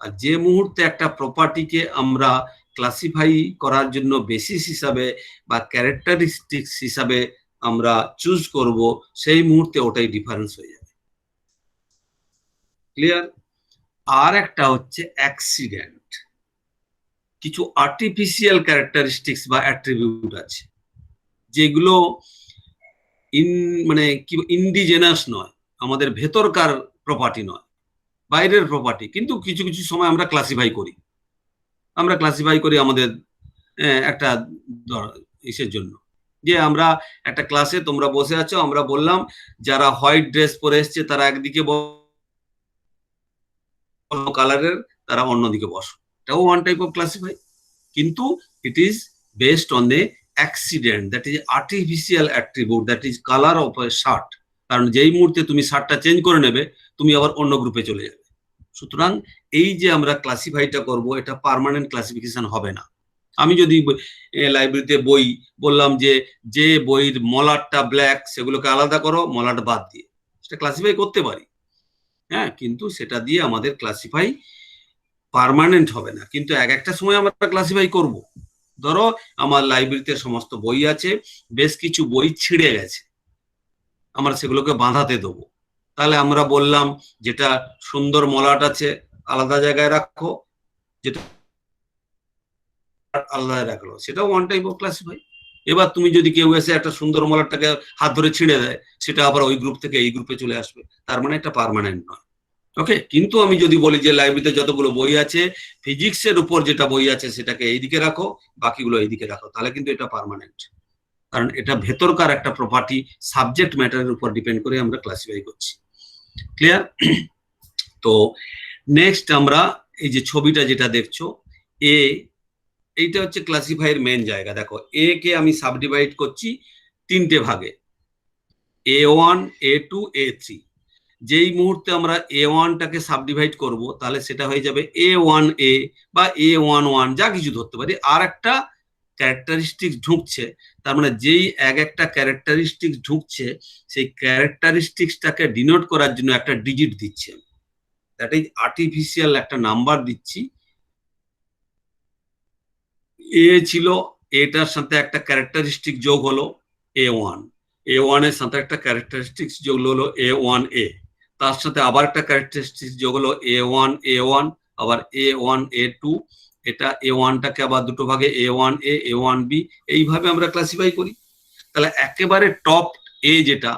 আর যে মুহূর্তে একটা প্রপার্টিকে আমরা ক্লাসিফাই করার জন্য বেসিস হিসাবে বা ক্যারেক্টারিস্টিক্স হিসাবে আমরা চুজ করব, সেই মুহূর্তে ওটাই ডিফারেন্স হয়ে যাবে। ক্লিয়ার? আর একটা হচ্ছে অ্যাক্সিডেন্ট। কিছু আর্টিফিশিয়াল ক্যারেক্টারিস্টিক্স বা অ্যাট্রিবিউট আছে যেগুলো মানে কি ইন্ডিজেনাস নয়, আমাদের ভেতরকার প্রপার্টি নয়, বাইরের প্রপার্টি, কিন্তু কিছু কিছু সময় আমরা ক্লাসিফাই করি আমাদের একটা ইসের জন্য, যে আমরা একটা ক্লাসে তোমরা বসে আছো, আমরা বললাম যারা হোয়াইট ড্রেস পরে এসছে তারা একদিকে কালারের, তারা অন্যদিকে বসো, এটাও ওয়ান টাইপ অফ ক্লাসিফাই, কিন্তু it is based on the accident, that is artificial attribute, that is colour of A shirt. কারণ যেই মুহূর্তে তুমি শার্টটা চেঞ্জ করে নেবে, তুমি আবার অন্য গ্রুপে চলে যাবে। সুতরাং এই যে আমরা ক্লাসিফাইটা করব, এটা পার্মানেন্ট ক্লাসিফিকেশন হবে না, আমি যদি লাইব্রেরিতে বই বললাম যে যে বইয়ের মলাটটা ব্ল্যাক সেগুলোকে আলাদা করো মলাট বাদ দিয়ে, সেটা ক্লাসিফাই করতে পারি, হ্যাঁ, কিন্তু সেটা দিয়ে আমাদের ক্লাসিফাই পার্মানেন্ট হবে না, কিন্তু এক একটা সময় আমরা ক্লাসিফাই করব। ধরো আমার লাইব্রেরিতে সমস্ত বই আছে, বেশ কিছু বই ছিঁড়ে গেছে, আমরা সেগুলোকে বাঁধাতে দেবো, তাহলে আমরা বললাম যেটা সুন্দর মলাট আছে আলাদা জায়গায় রাখো, যেটা আলাদা রাখলো, সেটাও ওয়ান টাইপ অফ ক্লাসিফাই। এবার তুমি যদি কেউ এসে একটা সুন্দর মলাটটাকে হাত ধরে ছিঁড়ে দেয়, সেটা আবার ওই গ্রুপ থেকে এই গ্রুপে চলে আসবে, তার মানে এটা পার্মানেন্ট নয়। ওকে, কিন্তু আমি যদি বলি যে লাইব্রেরিতে যতগুলো বই আছে ফিজিক্সের উপর যেটা বই আছে সেটাকে এইদিকে রাখো, বাকিগুলো এইদিকে রাখো, তাহলে কিন্তু এটা পার্মানেন্ট, কারণ এটা ভেতরকার একটা প্রপার্টি সাবজেক্ট ম্যাটারের উপর ডিপেন্ড করে আমরা ক্লাসিফাই করছি। ক্লিয়ার? তো নেক্সট আমরা এই যে ছবিটা যেটা দেখছো এ, এইটা হচ্ছে ক্লাসিফাইয়ের মেন জায়গা। দেখো এ কে আমি সাবডিভাইড করছি তিনটে ভাগে, A1, A2, A3। যেই মুহূর্তে আমরা A1টাকে সাবডিভাইড করব তাহলে সেটা হয়ে যাবে A1A বা A11, যা কিছু ধরতে পারি, আর একটা ক্যারেক্টারিস্টিক্স ঢুকছে, তার মানে যেই এক একটা ক্যারেক্টারিস্টিক্স ঢুকছে সেই ক্যারেক্টারিস্টিক্সটাকে ডিনোট করার জন্য একটা ডিজিট দিচ্ছে, দ্যাট ইজ আর্টিফিশিয়াল একটা নাম্বার দিচ্ছি। এ ছিল, এটার সাথে একটা ক্যারেক্টারিস্টিক যোগ হলো A1, A1 এর সাথে একটা ক্যারেক্টারিস্টিক্স যোগ হলো A1A, তার সাথে আবার একটা ক্যারেক্টারিস্টিক্স যোগ হলো A1A1, আবার A1A2, এটা A1টাকে আবার দুটো ভাগে A1A, A1B, এইভাবে আমরা ক্লাসিফাই করি। তাহলে একেবারে টপ এ যেটা,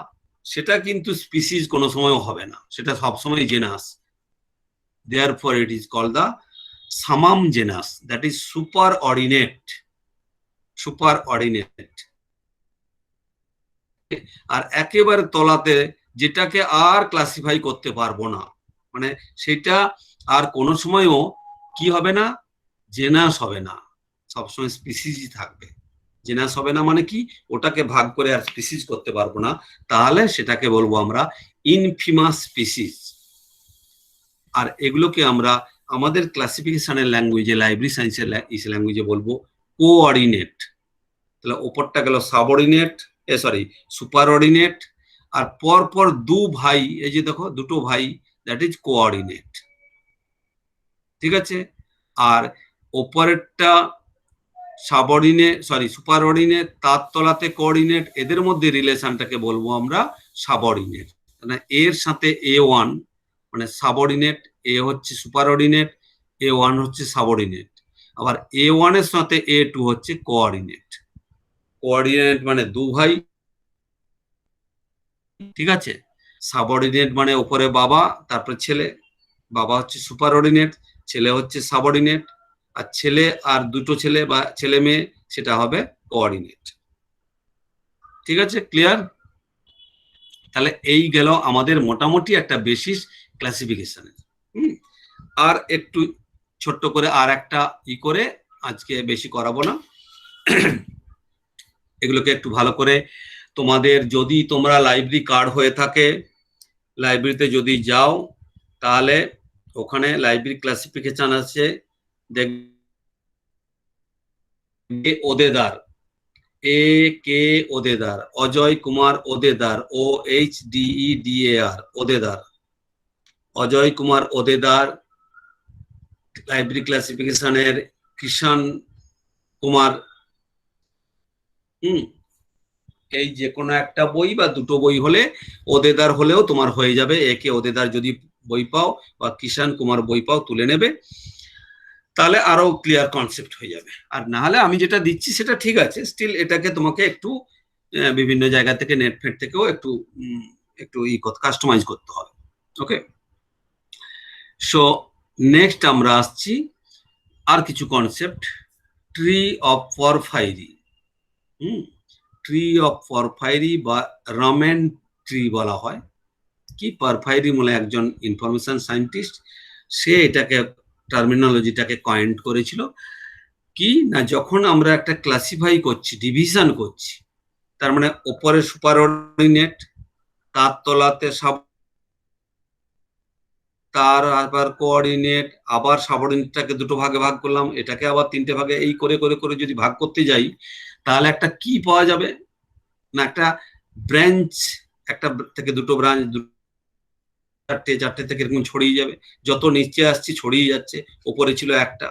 সেটা কিন্তু স্পিসিস কোনো সময়ও হবে না, সেটা সবসময় genus. Therefore it is called the summum genus, that is superordinate, superordinate। আর একেবারে তলাতে যেটাকে আর ক্লাসিফাই করতে পারবো না, মানে সেটা আর কোনো সময়ও কি হবে না, জেনাস হবে না, সবসময় স্পিসিসই থাকবে। জেনাস হবে না মানে কি, ওটাকে ভাগ করে আর স্পিসিস করতে পারবো না, তাহলে সেটাকে বলবো আমরা ইনফিমাস স্পিসিস। আর এগুলোকে আমরা আমাদের ক্লাসিফিকেশনের ল্যাঙ্গুয়েজে, লাইব্রেরি সায়েন্সের ল্যাঙ্গুয়েজে বলবো কোঅর্ডিনেট। তাহলে ওপরটা গেল সাবঅর্ডিনেট, সুপারঅর্ডিনেট, আর পরপর দু ভাই, এই যে দেখো দুটো ভাই, দ্যাট ইজ কোঅর্ডিনেট। ঠিক আছে, আর ওপরেরটা সাবঅর্ডিনেট, সুপারঅর্ডিনেট, তার তলাতে কোঅর্ডিনেট, এদের মধ্যে রিলেশনটাকে বলবো আমরা সাবঅর্ডিনেট। মানে এর সাথে A1 মানে সাবঅর্ডিনেট, এ হচ্ছে সুপারঅর্ডিনেট, A1 হচ্ছে সাবঅর্ডিনেট, আবার A1 এর সাথে A2 হচ্ছে কোঅর্ডিনেট। কোঅর্ডিনেট মানে দু ভাই, ঠিক আছে। সাবঅর্ডিনেট মানে উপরে বাবা তারপরে ছেলে, বাবা হচ্ছে সুপারঅর্ডিনেট, ছেলে হচ্ছে সাবঅর্ডিনেট, আর ছেলে আর দুটো ছেলে বা ছেলে মেয়ে সেটা হবে কোঅর্ডিনেট। ঠিক আছে, ক্লিয়ার? তাহলে এই গেল আমাদের মোটামুটি একটা বেসিস ক্লাসিফিকেশনের। আর একটু ছোট্ট করে আর একটা করে, আজকে বেশি করাবো না, এগুলোকে একটু ভালো করে তোমাদের, যদি তোমরা লাইব্রেরি কার্ড হয়ে থাকে, লাইব্রেরিতে যদি যাও তাহলে ওখানে লাইব্রেরি ক্লাসিফিকেশন আছে, দেখবে Ohdedar, AK Ohdedar, Ajay Kumar Ohdedar, OHDEDAR, Ohdedar, Ajay Kumar Ohdedar. Library ক্লাসিফিকেশনের কৃষণ কুমার, এই যে কোনো একটা বই বা দুটো বই হলে, ওদেদার হলেও তোমার হয়ে যাবে। AK ওদেদার যদি বই পাও বা কৃষণ কুমার বই পাও, তুলে নেবে, তাহলে আরো ক্লিয়ার কনসেপ্ট হয়ে যাবে। আর না হলে আমি যেটা দিচ্ছি সেটা ঠিক আছে, স্টিল এটাকে তোমাকে একটু বিভিন্ন জায়গা থেকে, নেট ফেট থেকেও একটু একটু কাস্টমাইজ করতে হবে। ওকে, সো নেক্সট আমরা আসছি আর কিছু concept. Tree of Porphyry, tree of Porphyry বা রামেন ট্রি বলা হয়। কি, পরফাইরি মানে একজন ইনফরমেশন সায়েন্টিস্ট, সে এটাকে টার্মিনোলজিটাকে কয়েন্ট করেছিল। কি না, যখন আমরা একটা ক্লাসিফাই করছি, ডিভিশন করছি, তার মানে ওপরে সুপারঅর্ডিনেট, তার তলাতে সাব, তার আবার কোঅর্ডিনেট, আবার সাবঅর্ডিনেটটাকে দুটো ভাগে ভাগ করলাম, এটাকে আবার তিনটে ভাগে, এই করে করে করে যদি ভাগ করতে যাই তাহলে একটা কি পাওয়া যাবে না, একটা ব্রাঞ্চ, একটা থেকে দুটো ব্রাঞ্চ, চারটে, চারটে থেকে এরকম ছড়িয়ে যাবে, যত নিচে আসছি ছড়িয়ে যাচ্ছে, ওপরে ছিল একটা।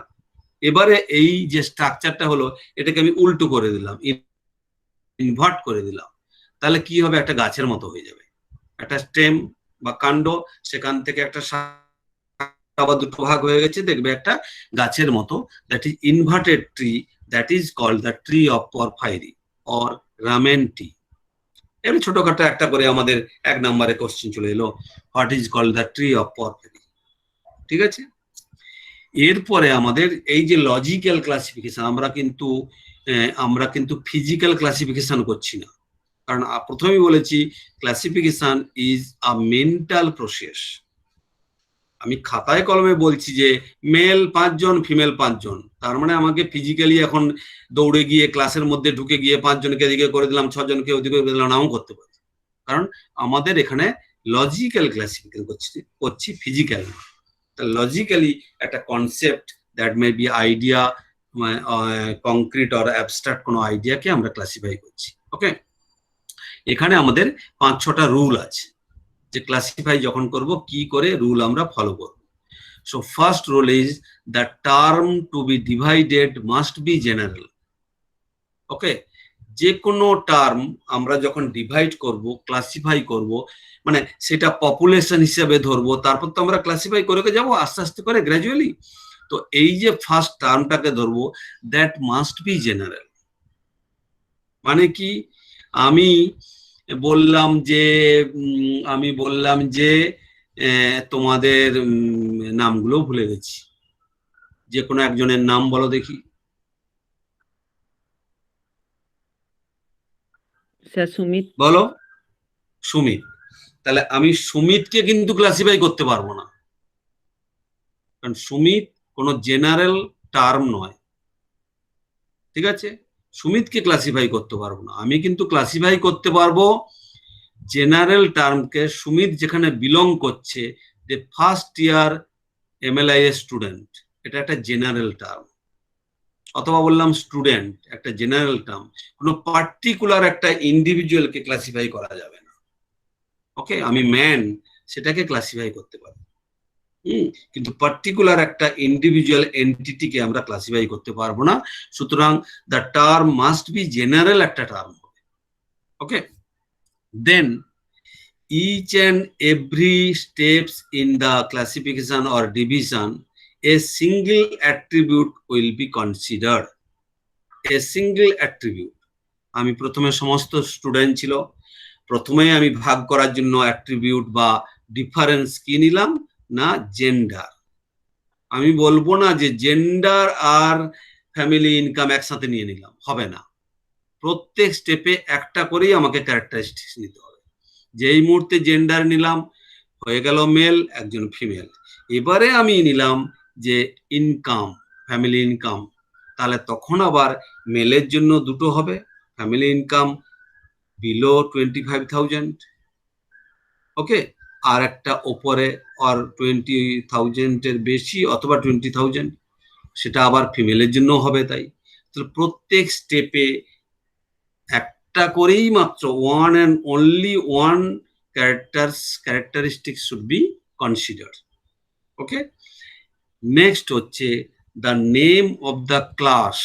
এবারে এই যে স্ট্রাকচারটা হলো, এটাকে আমি উল্টো করে দিলাম, ইনভার্ট করে দিলাম, তাহলে কি হবে, একটা গাছের মতো হয়ে যাবে, একটা স্টেম বা কাণ্ড, সেখান থেকে একটা আবার দুটো ভাগ হয়ে গেছে, দেখবে একটা গাছের মতো, that is inverted tree, that is called the tree of Porphyry or Ramean tree. এবার ছোটখাটো একটা করে আমাদের 1 নম্বরে কোশ্চেন চলে এলো, what is called the tree of Porphyry. ঠিক আছে, এরপরে আমাদের এই যে লজিক্যাল ক্লাসিফিকেশন, আমরা কিন্তু ফিজিক্যাল ক্লাসিফিকেশন করছি না, কারণ প্রথমেই বলেছি classification is a mental process. আমি খাতায় কলমে বলছি যে মেল 5 জন, ফিমেল 5 জন, তার মানে আমাকে ফিজিক্যালি এখন দৌড়ে গিয়ে ক্লাসের মধ্যে ঢুকে গিয়ে 5 জনকে এদিকে করে দিলাম, 6 জনকে ওদিকে করে দিলাম, নাও করতে পারি, কারণ আমাদের এখানে লজিক্যাল ক্লাসিফিকেশন করছি, ফিজিক্যাল না। লজিক্যালি একটা concept, that may B idea, concrete or abstract কোনো আইডিয়াকে আমরা ক্লাসিফাই করছি। ওকে, এখানে আমাদের 5-6টা রুল আছে যে ক্লাসিফাই যখন করব কি করে রুল আমরা ফলো করব। So first rule is the term to be divided must be general. Okay, যে কোনো টার্ম আমরা যখন ডিভাইড করব, ক্লাসিফাই করব, মানে সেটা পপুলেশন হিসেবে ধরবো, তারপর তো আমরা ক্লাসিফাই করে যাবো আস্তে আস্তে করে গ্র্যাজুয়ালি। তো এই যে ফার্স্ট টার্মটাকে ধরবো, দ্যাট মাস্ট বি জেনারেল। মানে কি, আমি বললাম যে তোমাদের নামগুলো ভুলে গেছি, যে কোনো একজনের নাম বলো দেখি। স্যার সুমিত। বলো, সুমিত। তাহলে আমি সুমিতকে কিন্তু ক্লাসিফাই করতে পারবো না, কারণ সুমিত কোনো জেনারেল টার্ম নয়। ঠিক আছে, সুমিতকে ক্লাসিফাই করতে পারবো না, আমি কিন্তু ক্লাসিফাই করতে পারবো জেনারেল টার্মকে। সুমিত যেখানে বিলং করছে, যে ফার্স্ট ইয়ার এমএলআইএস স্টুডেন্ট, এটা একটা জেনারেল টার্ম। অথবা বললাম স্টুডেন্ট, একটা জেনারেল টার্ম, কোনো পার্টিকুলার একটা ইন্ডিভিজুয়ালকে ক্লাসিফাই করা যাবে না। ওকে, আমি ম্যান, সেটাকে ক্লাসিফাই করতে পারি, কিন্তু পার্টিকুলার একটা ইন্ডিভিজুয়াল এন্টিটিকে আমরা ক্লাসিফাই করতে পারবো না। সুতরাং the term must be general একটা টার্ম হবে। ওকে, দেন each and every steps in the classification or division, a single attribute will be considered. A single attribute, আমি প্রথমে সমস্ত স্টুডেন্ট ছিল, প্রথমে আমি ভাগ করার জন্য অ্যাট্রিবিউট বা ডিফারেন্স কি নিলাম না, জেন্ডার। আমি বলবো না যে জেন্ডার আর ফ্যামিলি ইনকাম একসাথে নিয়ে নিলাম, হবে না। প্রত্যেক স্টেপে একটা করেই আমাকে ক্যারেক্টারিস্টিক্স নিতে হবে। যেই মুহূর্তে জেন্ডার নিলাম, হয়ে গেল মেল, একজন ফিমেল। এবারে আমি নিলাম যে ইনকাম, ফ্যামিলি ইনকাম, তাহলে তখন আবার মেলের জন্য দুটো হবে, ফ্যামিলি ইনকাম বিলো 25,000। ওকে, আর একটা ওপরে আর 20,000 বেশি অথবা 20,000, সেটা আবার ফিমেলের জন্য হবে। তাই প্রত্যেক স্টেপে একটা করেই মাত্র one and only one characteristic should be consider. Okay, next হচ্ছে the name of the class.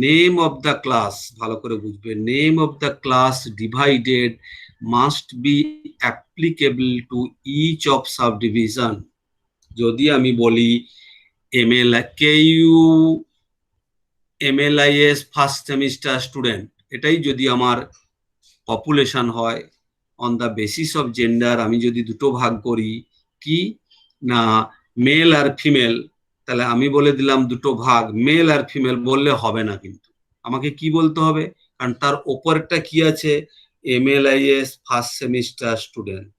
Name of the class ভালো করে বুঝবে, name of the class divided must be applicable to each of sub division. যদি আমি বলি এমএলআইএস ফার্স্ট সেমিস্টার স্টুডেন্ট, এটাই যদি আমার পপুলেশন হয়, on the basis of gender আমি যদি দুটো ভাগ করি, কি না মেল আর ফিমেল, তাহলে আমি বলে দিলাম দুটো ভাগ, মেল আর ফিমেল বললে হবে না, কিন্তু আমাকে কি বলতে হবে, কারণ তার ওপরটা কি আছে, এমএলআইএস ফার্স্ট সেমিস্টার স্টুডেন্ট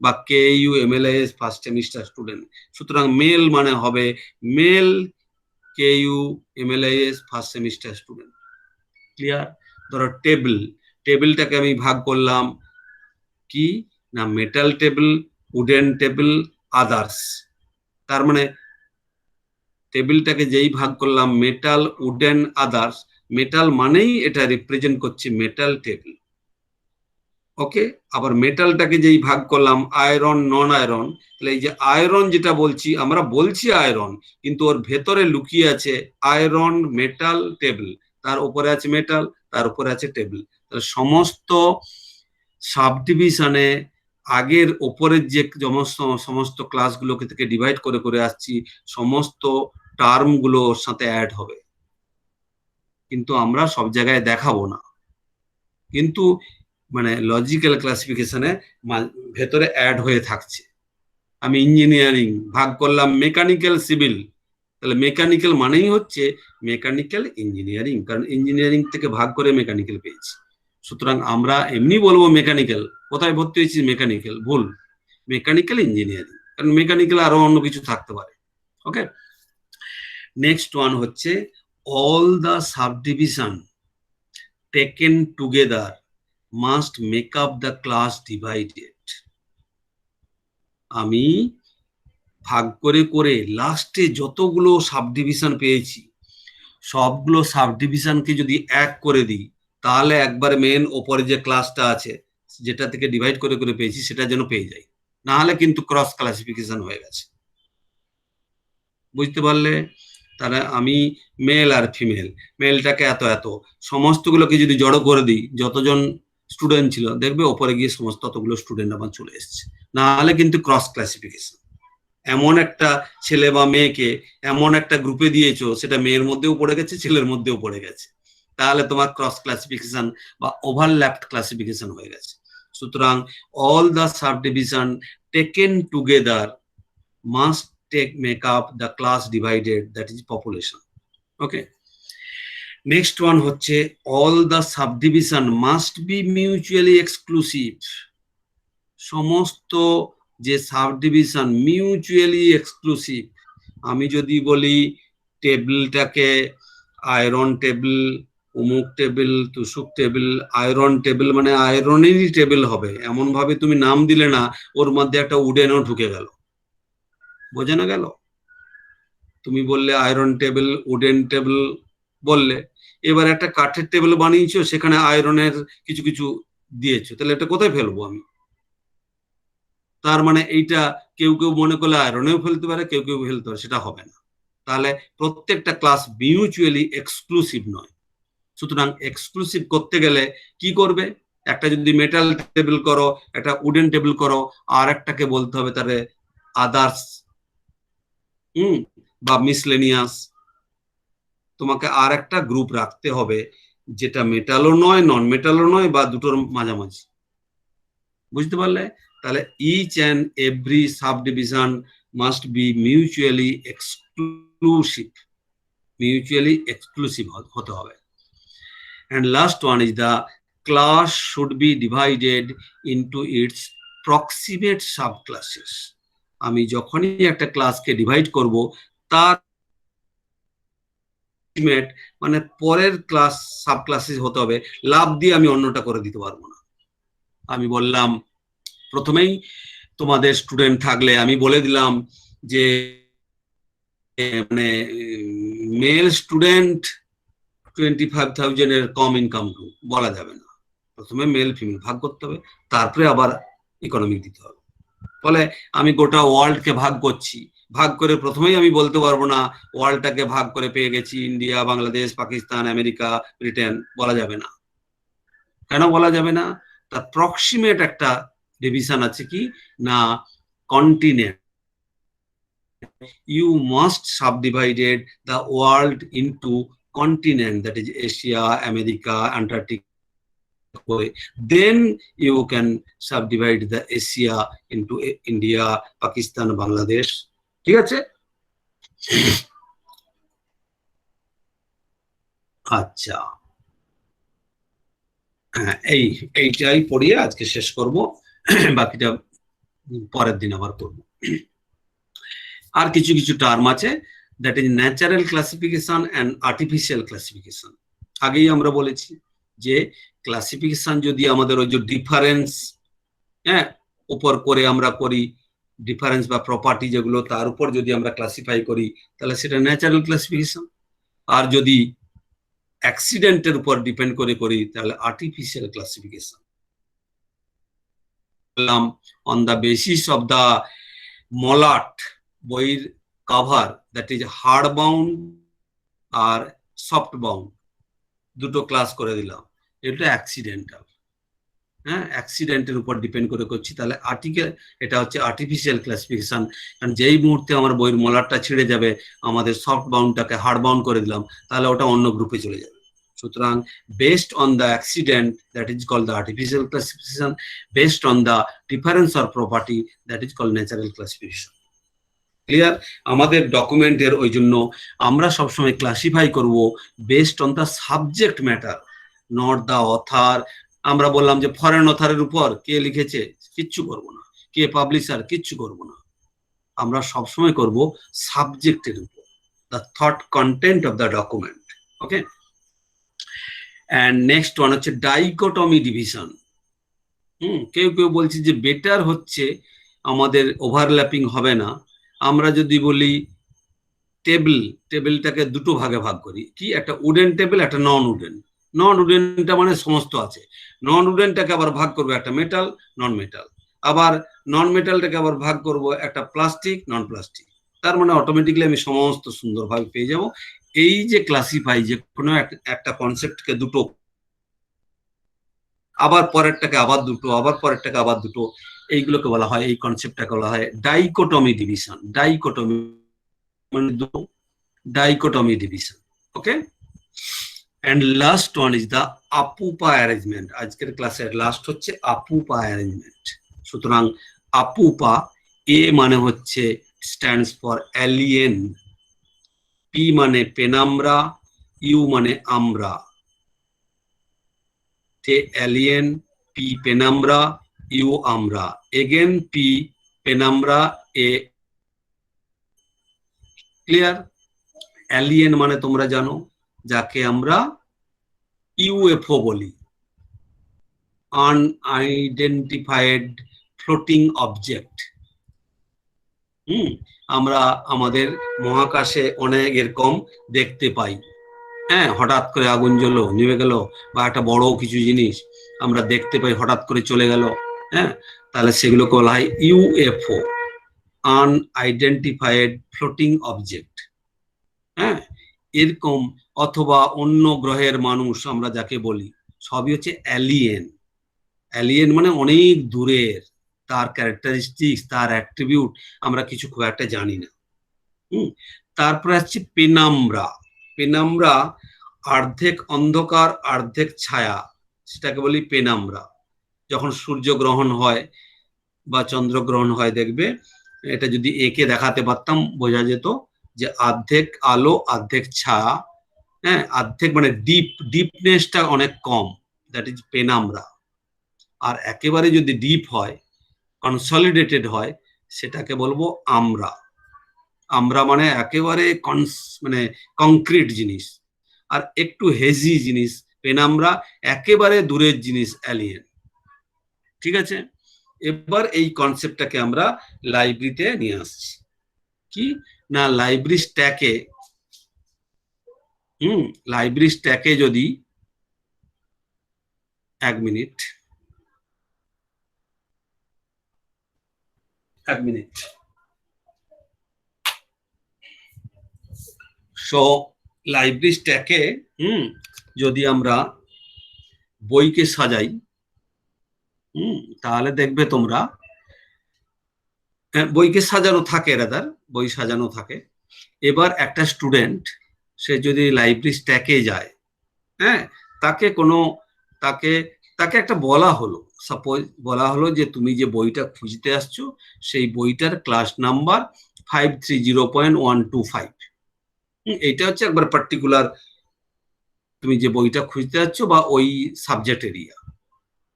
বা KU MLIS first semester student. সুতরাং মেল মানে হবে male KU MLIS first semester student. Clear? ধরো টেবিলটাকে আমি ভাগ করলাম কি না metal table, wooden table, others. তার মানে টেবিলটাকে যেই ভাগ করলাম মেটাল, উডেন, আদার্স, মেটাল মানেই এটা রিপ্রেজেন্ট করছে মেটাল টেবিল। ওকে, আবার মেটালটাকে যেই ভাগ করলাম আয়রন, নন আয়রন, তাহলে এই যে আয়রন যেটা বলছি, আমরা বলছি আয়রন, কিন্তু ওর ভেতরে লুকিয়ে আছে আয়রন, মেটাল, টেবিল, তার উপরে আছে মেটাল, তার উপরে আছে টেবিল। তাহলে সমস্ত সাবডিভিশনে আগের ওপরের যে সমস্ত ক্লাসগুলোকে থেকে ডিভাইড করে করে আসছি, সমস্ত টার্মগুলো ওর সাথে অ্যাড হবে, কিন্তু আমরা সব জায়গায় দেখাবো না। কিন্তু মানে লজিক্যাল ক্লাসিফিকেশনে ভেতরে অ্যাড হয়ে থাকছে। আমি ইঞ্জিনিয়ারিং ভাগ করলাম মেকানিক্যাল, সিভিল, তাহলে মেকানিক্যাল মানেই হচ্ছে মেকানিক্যাল ইঞ্জিনিয়ারিং, কারণ ইঞ্জিনিয়ারিং থেকে ভাগ করে মেকানিক্যাল পেয়েছি। সুতরাং আমরা এমনি বলবো মেকানিক্যাল, কোথায় ভর্তি হয়েছি মেকানিক্যাল, ভুল, মেকানিক্যাল ইঞ্জিনিয়ারিং, কারণ মেকানিক্যাল আরো অন্য কিছু থাকতে পারে। ওকে, নেক্সট ওয়ান হচ্ছে all the subdivision taken together must make up the class divided. আমি ভাগ করে করে লাস্টে যতগুলো সাবডিভিশন পেয়েছি, সবগুলো সাবডিভিশনকে যদি এক করে দিই, তাহলে একবার মেন ওপরে যে ক্লাসটা আছে যেটা থেকে ডিভাইড করে করে পেয়েছি সেটা যেন পেয়ে যাই, না হলে কিন্তু ক্রস ক্লাসিফিকেশন হয়ে গেছে। বুঝতে পারলে? তাহলে আমি মেল আর ফিমেল, মেলটাকে এত এত, সমস্তগুলোকে যদি জড়ো করে দিই, যতজন স্টুডেন্ট ছিল দেখবে ওপরে গিয়ে সমস্ত ততগুলো স্টুডেন্ট আমার চলে এসছে, না হলে কিন্তু ক্রস ক্লাসিফিকেশন। এমন একটা ছেলে বা মেয়েকে এমন একটা গ্রুপে দিয়েছো, সেটা মেয়ের মধ্যেও পড়ে গেছে, ছেলের মধ্যেও পড়ে গেছে, তাহলে তোমার ক্রস ক্লাসিফিকেশন বা ওভারল্যাপড ক্লাসিফিকেশন হয়ে গেছে। সুতরাং all the subdivision taken together must make up the class divided, that is population. Okay, next one হচ্ছে all the subdivision must be mutually exclusive. সমস্ত যে সাবডিভিশন মিউচুয়ালি এক্সক্লুসিভ। আমি যদি বলি টেবিলটাকে আয়রন টেবিল, অমুক টেবিল, তুসুক টেবিল, আয়রন টেবিল মানে আয়রনেরই টেবিল হবে, এমন ভাবে তুমি নাম দিলে না ওর মধ্যে একটা উডেনও ঢুকে গেল, বোঝানো গেল? তুমি বললে আয়রন টেবিল, উডেন টেবিল বললে, এবার একটা কাঠের টেবিল বানিয়েছো, সেখানে আয়রনের কিছু কিছু দিয়েছো, তাহলে এটা কোথায় ফেলবো আমি? তার মানে এইটা কেউ কেউ মনে করলে আয়রনেও ফেলতে পারে, কেউ কেউ ফেলতে পারে, সেটা হবে না। তাহলে প্রত্যেকটা ক্লাস মিউচুয়ালি এক্সক্লুসিভ নয়। সুতরাং এক্সক্লুসিভ করতে গেলে কি করবে? একটা যদি মেটাল টেবিল করো, একটা উডেন টেবিল করো, আর একটাকে বলতে হবে তাহলে আদার্স বা মিসলেনিয়াস। তোমাকে আর একটা গ্রুপ রাখতে হবে যেটা মেটালও নয়, নন মেটালও নয়, বা দুটোর মাঝামাঝি। বুঝতে পারলে? তাহলে each and every subdivision must be mutually exclusive, mutually exclusive হতে হবে। And last one is the class should be divided into its proximate subclasses. আমি যখনই একটা ক্লাসকে ডিভাইড করব, তার মানে পরের ক্লাস সাবক্লাসেস হতে হবে, লাভ দিয়ে আমি অন্যটা করে দিতে পারবো না। আমি বললাম প্রথমেই তোমাদের স্টুডেন্ট থাকলে আমি বলে দিলাম যে মানে মেল স্টুডেন্ট 25,000 এর কম ইনকাম গ্রুপ বলা যাবে না, প্রথমে মেল ফিমেল ভাগ করতে হবে, তারপরে আবার ইকোনমিক দিতে হবে। ফলে আমি গোটা ওয়ার্ল্ডকে ভাগ করছি, ভাগ করে প্রথমেই আমি বলতে পারবো না ওয়ার্ল্ডটাকে ভাগ করে পেয়ে গেছি India, Bangladesh, Pakistan, America, Britain, বলা যাবে না। কেন বলা যাবে না? তার প্রক্সিমেট একটা ডিভিশন আছে, কি না continent. You must subdivided the world into continent, that is Asia, America, Antarctica. Then you can subdivide the Asia into India, Pakistan, Bangladesh. ঠিক আছে? আচ্ছা, এইটাই পড়িয়ে আজকে শেষ করব, বাকিটা পরের দিন আবার করব। আর কিছু কিছু টার্ম আছে, that is natural classification and artificial classification. আগেই আমরা বলেছি যে ক্লাসিফিকেশন যদি আমাদের ওই যে ডিফারেন্স উপর করে আমরা করি, ডিফারেন্স বা প্রপার্টি যেগুলো, তার উপর যদি আমরা ক্লাসিফাই করি তাহলে সেটা ন্যাচারাল ক্লাসিফিকেশন। আর যদি অ্যাক্সিডেন্টের উপর ডিপেন্ড করে করি তাহলে artificial classification. On the basis of the মলাট বইয়ের cover, that is hard bound আর সফট বাউন্ড, দুটো ক্লাস করে দিলাম, এটা অ্যাক্সিডেন্টাল। হ্যাঁ, অ্যাক্সিডেন্টের উপর ডিপেন্ড করে করছি, তাহলে এটা হচ্ছে আর্টিফিশিয়াল ক্লাসিফিকেশন। কারণ যেই মুহূর্তে আমার বইয়ের মলারটা ছিঁড়ে যাবে, আমাদের সফট বাউন্ডটাকে হার্ড বাউন্ড করে দিলাম, তাহলে ওটা অন্য গ্রুপে চলে যাবে। সুতরাং based on the accident, that is called the artificial classification, based on the difference or property, that is called natural classification. Clear? আমাদের ডকুমেন্টের ওই জন্য আমরা সবসময় ক্লাসিফাই করব based on the subject matter, not the author. আমরা বললাম যে ফরেন অথারের উপর কে লিখেছে, কিচ্ছু করব না, কে পাবলিশার, কিচ্ছু করব না। আমরা সবসময় করব সাবজেক্টের উপর, the thought content of the document. Okay, and next one হচ্ছে ডাইকোটমি ডিভিশন। কেউ কেউ বলছে যে বেটার হচ্ছে আমাদের ওভারল্যাপিং হবে না, আমরা যদি বলি টেবিলটাকে দুটো ভাগে ভাগ করি, কি একটা উডেন টেবিল, একটা নন উডেন। নন উডেনটা মানে সমস্ত আছে, নন উডেনটাকে আবার ভাগ করবো একটা মেটাল, নন মেটাল, আবার নন মেটালটাকে আবার ভাগ করব একটা প্লাস্টিক, নন প্লাস্টিক। তার মানে অটোমেটিকলি আমি সমস্ত সুন্দরভাবে পেয়ে যাব। এই যে ক্লাসিফাই, যে কোনো একটা কনসেপ্টকে দুটো, আবার পরেরটাকে আবার দুটো, আবার পরেরটাকে আবার দুটো, এইগুলোকে বলা হয়, এই কনসেপ্টটাকে বলা হয় ডাইকোটমি ডিভিশন। ডাইকোটমি মানে দুটো, dichotomy division. Okay, and last one is the APUPA arrangement. আজকের ক্লাসের লাস্ট হচ্ছে আপুপা অ্যারেঞ্জমেন্ট। সুতরাং আপুপা, এ মানে হচ্ছে স্ট্যান্ডস ফর এলিয়েন, পি মানে পেনাম্রা, ইউ মানে আমরা। এলিয়েন, পি পেনাম্রা, ইউ আমরা, এগেন পি পেনাম্রা, এ। ক্লিয়ার? এলিয়েন মানে তোমরা জানো, যাকে আমরা ইউএফও বলি, আনআইডেন্টিফাইড ফ্লোটিং অবজেক্ট। আমরা আমাদের মহাকাশে অনেক এরকম দেখতে পাই। হ্যাঁ, হঠাৎ করে আগুন জ্বললো, নিভে গেল, বা একটা বড় কিছু জিনিস আমরা দেখতে পাই হঠাৎ করে চলে গেল। হ্যাঁ, তাহলে সেগুলোকে বলা হয় ইউএফও, আনআইডেন্টিফাইড ফ্লোটিং অবজেক্ট। হ্যাঁ, এরকম, অথবা অন্য গ্রহের মানুষ আমরা যাকে বলি, সবই হচ্ছে অ্যালিয়েন। অ্যালিয়েন মানে অনেক দূরের, তার ক্যারেক্টারিস্টিক্স, তার অ্যাট্রিবিউট আমরা কিছু খুব একটা জানি না। তারপরে আসছে পেনাম্রা। পেনাম্রা অর্ধেক অন্ধকার অর্ধেক ছায়া, সেটাকে বলি পেনাম্রা। যখন সূর্যগ্রহণ হয় বা চন্দ্রগ্রহণ হয়, দেখবে এটা যদি একে দেখাতে পারতাম বোঝা যেত যে অর্ধেক আলো অর্ধেক ছায়া। হ্যাঁ, অর্ধেক মানে ডিপনেসটা অনেক কম, দ্যাট ইজ পেনাম্রা। আর একেবারে যদি ডিপ হয়, কনসলিডেটেড হয়, সেটাকে বলবো আমরা। আমরা মানে একেবারে মানে কংক্রিট জিনিস, আর একটু হেজি জিনিস পেনাম্রা, একেবারে দূরের জিনিস অ্যালিয়েন। ঠিক আছে, এবার এই কনসেপ্টটাকে আমরা লাইব্রেরিতে নিয়ে আসছি। কি না, লাইব্রেরি স্ট্যাকে যদি, এক মিনিট, সো লাইব্রেরি স্ট্যাকে যদি আমরা বইকে সাজাই, তাহলে দেখবে তোমরা বইকে সাজানো থাকে, বই সাজানো থাকে। এবার একটা স্টুডেন্ট, সে যদি লাইব্রেরি স্ট্যাকে যায়, হ্যাঁ, তাকে একটা বলা হলো, সাপোজ বলা হলো যে তুমি যে বইটা খুঁজতে আসছো, সেই বইটার ক্লাস নাম্বার 530.125। এইটা হচ্ছে একবার পার্টিকুলার, তুমি যে বইটা খুঁজতে যাচ্ছ বা ওই সাবজেক্ট এরিয়া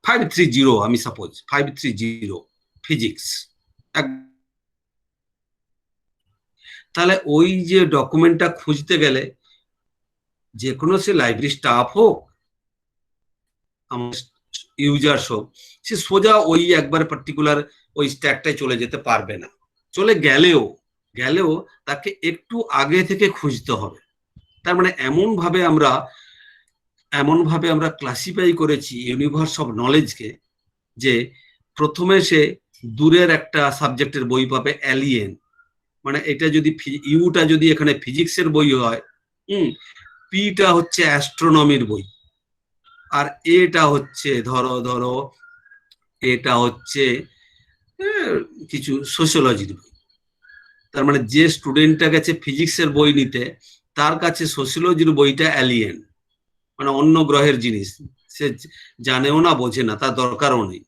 530, আমি সাপোজ 530 ফিজিক্স। তাহলে ওই যে ডকুমেন্টটা খুঁজতে গেলে, যে কোনো সে লাইব্রেরি স্টাফ হোক, আমার ইউজার্স হোক, সে সোজা ওই একবার পার্টিকুলার ওই স্ট্যাকটায় চলে যেতে পারবে না। চলে গেলেও তাকে একটু আগে থেকে খুঁজতে হবে। তার মানে এমন ভাবে আমরা ক্লাসিফাই করেছি ইউনিভার্স অফ নলেজকে, যে প্রথমে সে দূরের একটা সাবজেক্টের বই পাবে, অ্যালিয়েন, মানে এটা যদি ইউটা যদি এখানে ফিজিক্সের বই হয়, পিটা হচ্ছে অ্যাস্ট্রোনমির বই, আর এটা হচ্ছে ধরো এটা হচ্ছে কিছু সোশিওলজির বই। তার মানে যে স্টুডেন্টটা গেছে ফিজিক্সের বই নিতে, তার কাছে সোশিওলজির বইটা অ্যালিয়েন, মানে অন্য গ্রহের জিনিস, সে জানেও না, বোঝে না, তার দরকারও নেই।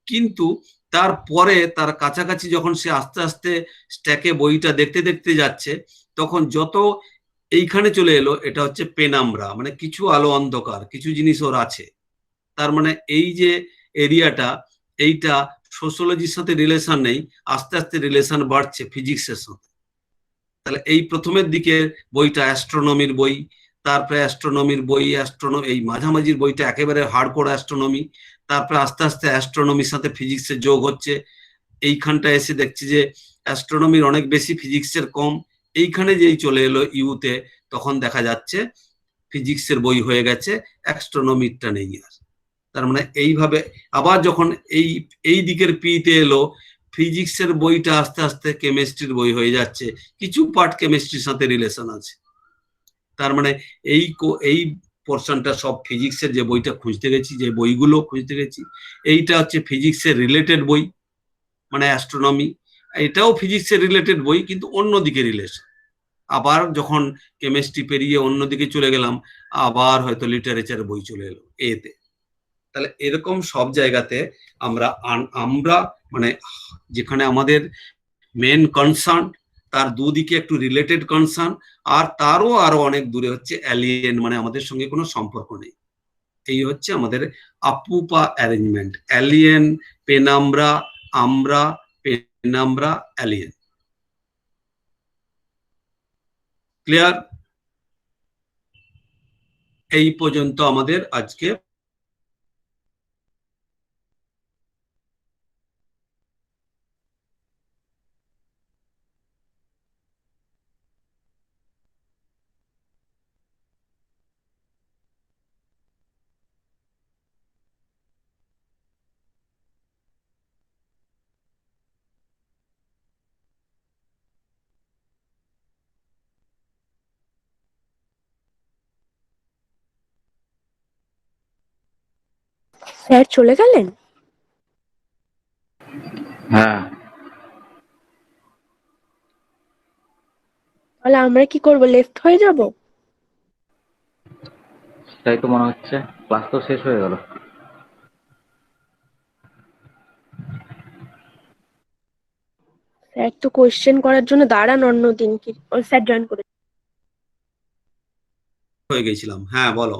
কিন্তু তারপরে তার কাছাকাছি যখন সে আস্তে আস্তে স্ট্যাকে বইটা দেখতে দেখতে যাচ্ছে, তখন যত এইখানে চলে এলো, এটা হচ্ছে পেনাম্বরা, মানে কিছু আলো অন্ধকার, কিছু জিনিস ওর আছে। তার মানে এই যে এরিয়াটা, এইটা সোশিওলজির সাথে রিলেশন নেই, আস্তে আস্তে রিলেশন বাড়ছে ফিজিক্সের সাথে। তাহলে এই প্রথমের দিকে বইটা অ্যাস্ট্রোনমির বই, তারপরে অ্যাস্ট্রোনমির বই, এই মাঝামাঝির বইটা একেবারে হার্ডকোর অ্যাস্ট্রোনমি, তারপরে আস্তে আস্তে অ্যাস্ট্রোনমির সাথে ফিজিক্সের যোগ হচ্ছে। এইখানটা এসে দেখছি যে অ্যাস্ট্রোনমির অনেক বেশি, ফিজিক্সের কম। এইখানে যেই চলে এলো ইউতে, তখন দেখা যাচ্ছে ফিজিক্সের বই হয়ে গেছে, অ্যাস্ট্রোনমিরটা নেই আর। তার মানে এইভাবে আবার যখন এই দিকের পিতে এলো, ফিজিক্সের বইটা আস্তে আস্তে কেমিস্ট্রির বই হয়ে যাচ্ছে, কিছু পার্ট কেমিস্ট্রির সাথে রিলেশন আছে। তার মানে এই পোর্শনটা সব ফিজিক্সের যে বইটা খুঁজতে গেছি, যে বইগুলো খুঁজতে গেছি, এইটা হচ্ছে ফিজিক্সের রিলেটেড বই, মানে অ্যাস্ট্রোনমি। এটাও ফিজিক্সের রিলেটেড বই, কিন্তু অন্যদিকে রিলেশন। আবার যখন কেমিস্ট্রি পেরিয়ে অন্যদিকে চলে গেলাম, আবার হয়তো লিটারেচারের বই চলে এলো এতে। তাহলে এরকম সব জায়গাতে আমরা মানে যেখানে আমাদের মেন কনসার্ন, তার দুদিকে একটু রিলেটেড কনসার্ন, আর তারও আরো অনেক দূরে হচ্ছে অ্যালিয়েন, মানে আমাদের সঙ্গে কোনো সম্পর্ক নেই। এই হচ্ছে আমাদের আপুপা অ্যারেঞ্জমেন্ট: অ্যালিয়েন, পেনাম্বরা, আমরা, পেনাম্বরা, অ্যালিয়েন। ক্লিয়ার? এই পর্যন্ত আমাদের আজকে স্যার চলে গেলেন? হ্যাঁ, তাহলে আমরা কি করব, লেফট হয়ে যাব? সেটাই তো মনে হচ্ছে। ক্লাস তো শেষ হয়ে গেল। স্যার তো কোয়েশ্চেন করার জন্য দাঁড়ান অন্যদিন, কি স্যার জয়েন করে। হয়ে গেছিলাম। হ্যাঁ বলো,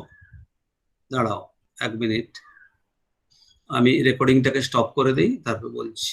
দাঁড়াও 1 মিনিট, আমি রেকর্ডিংটাকে স্টপ করে দিই, তারপর বলছি।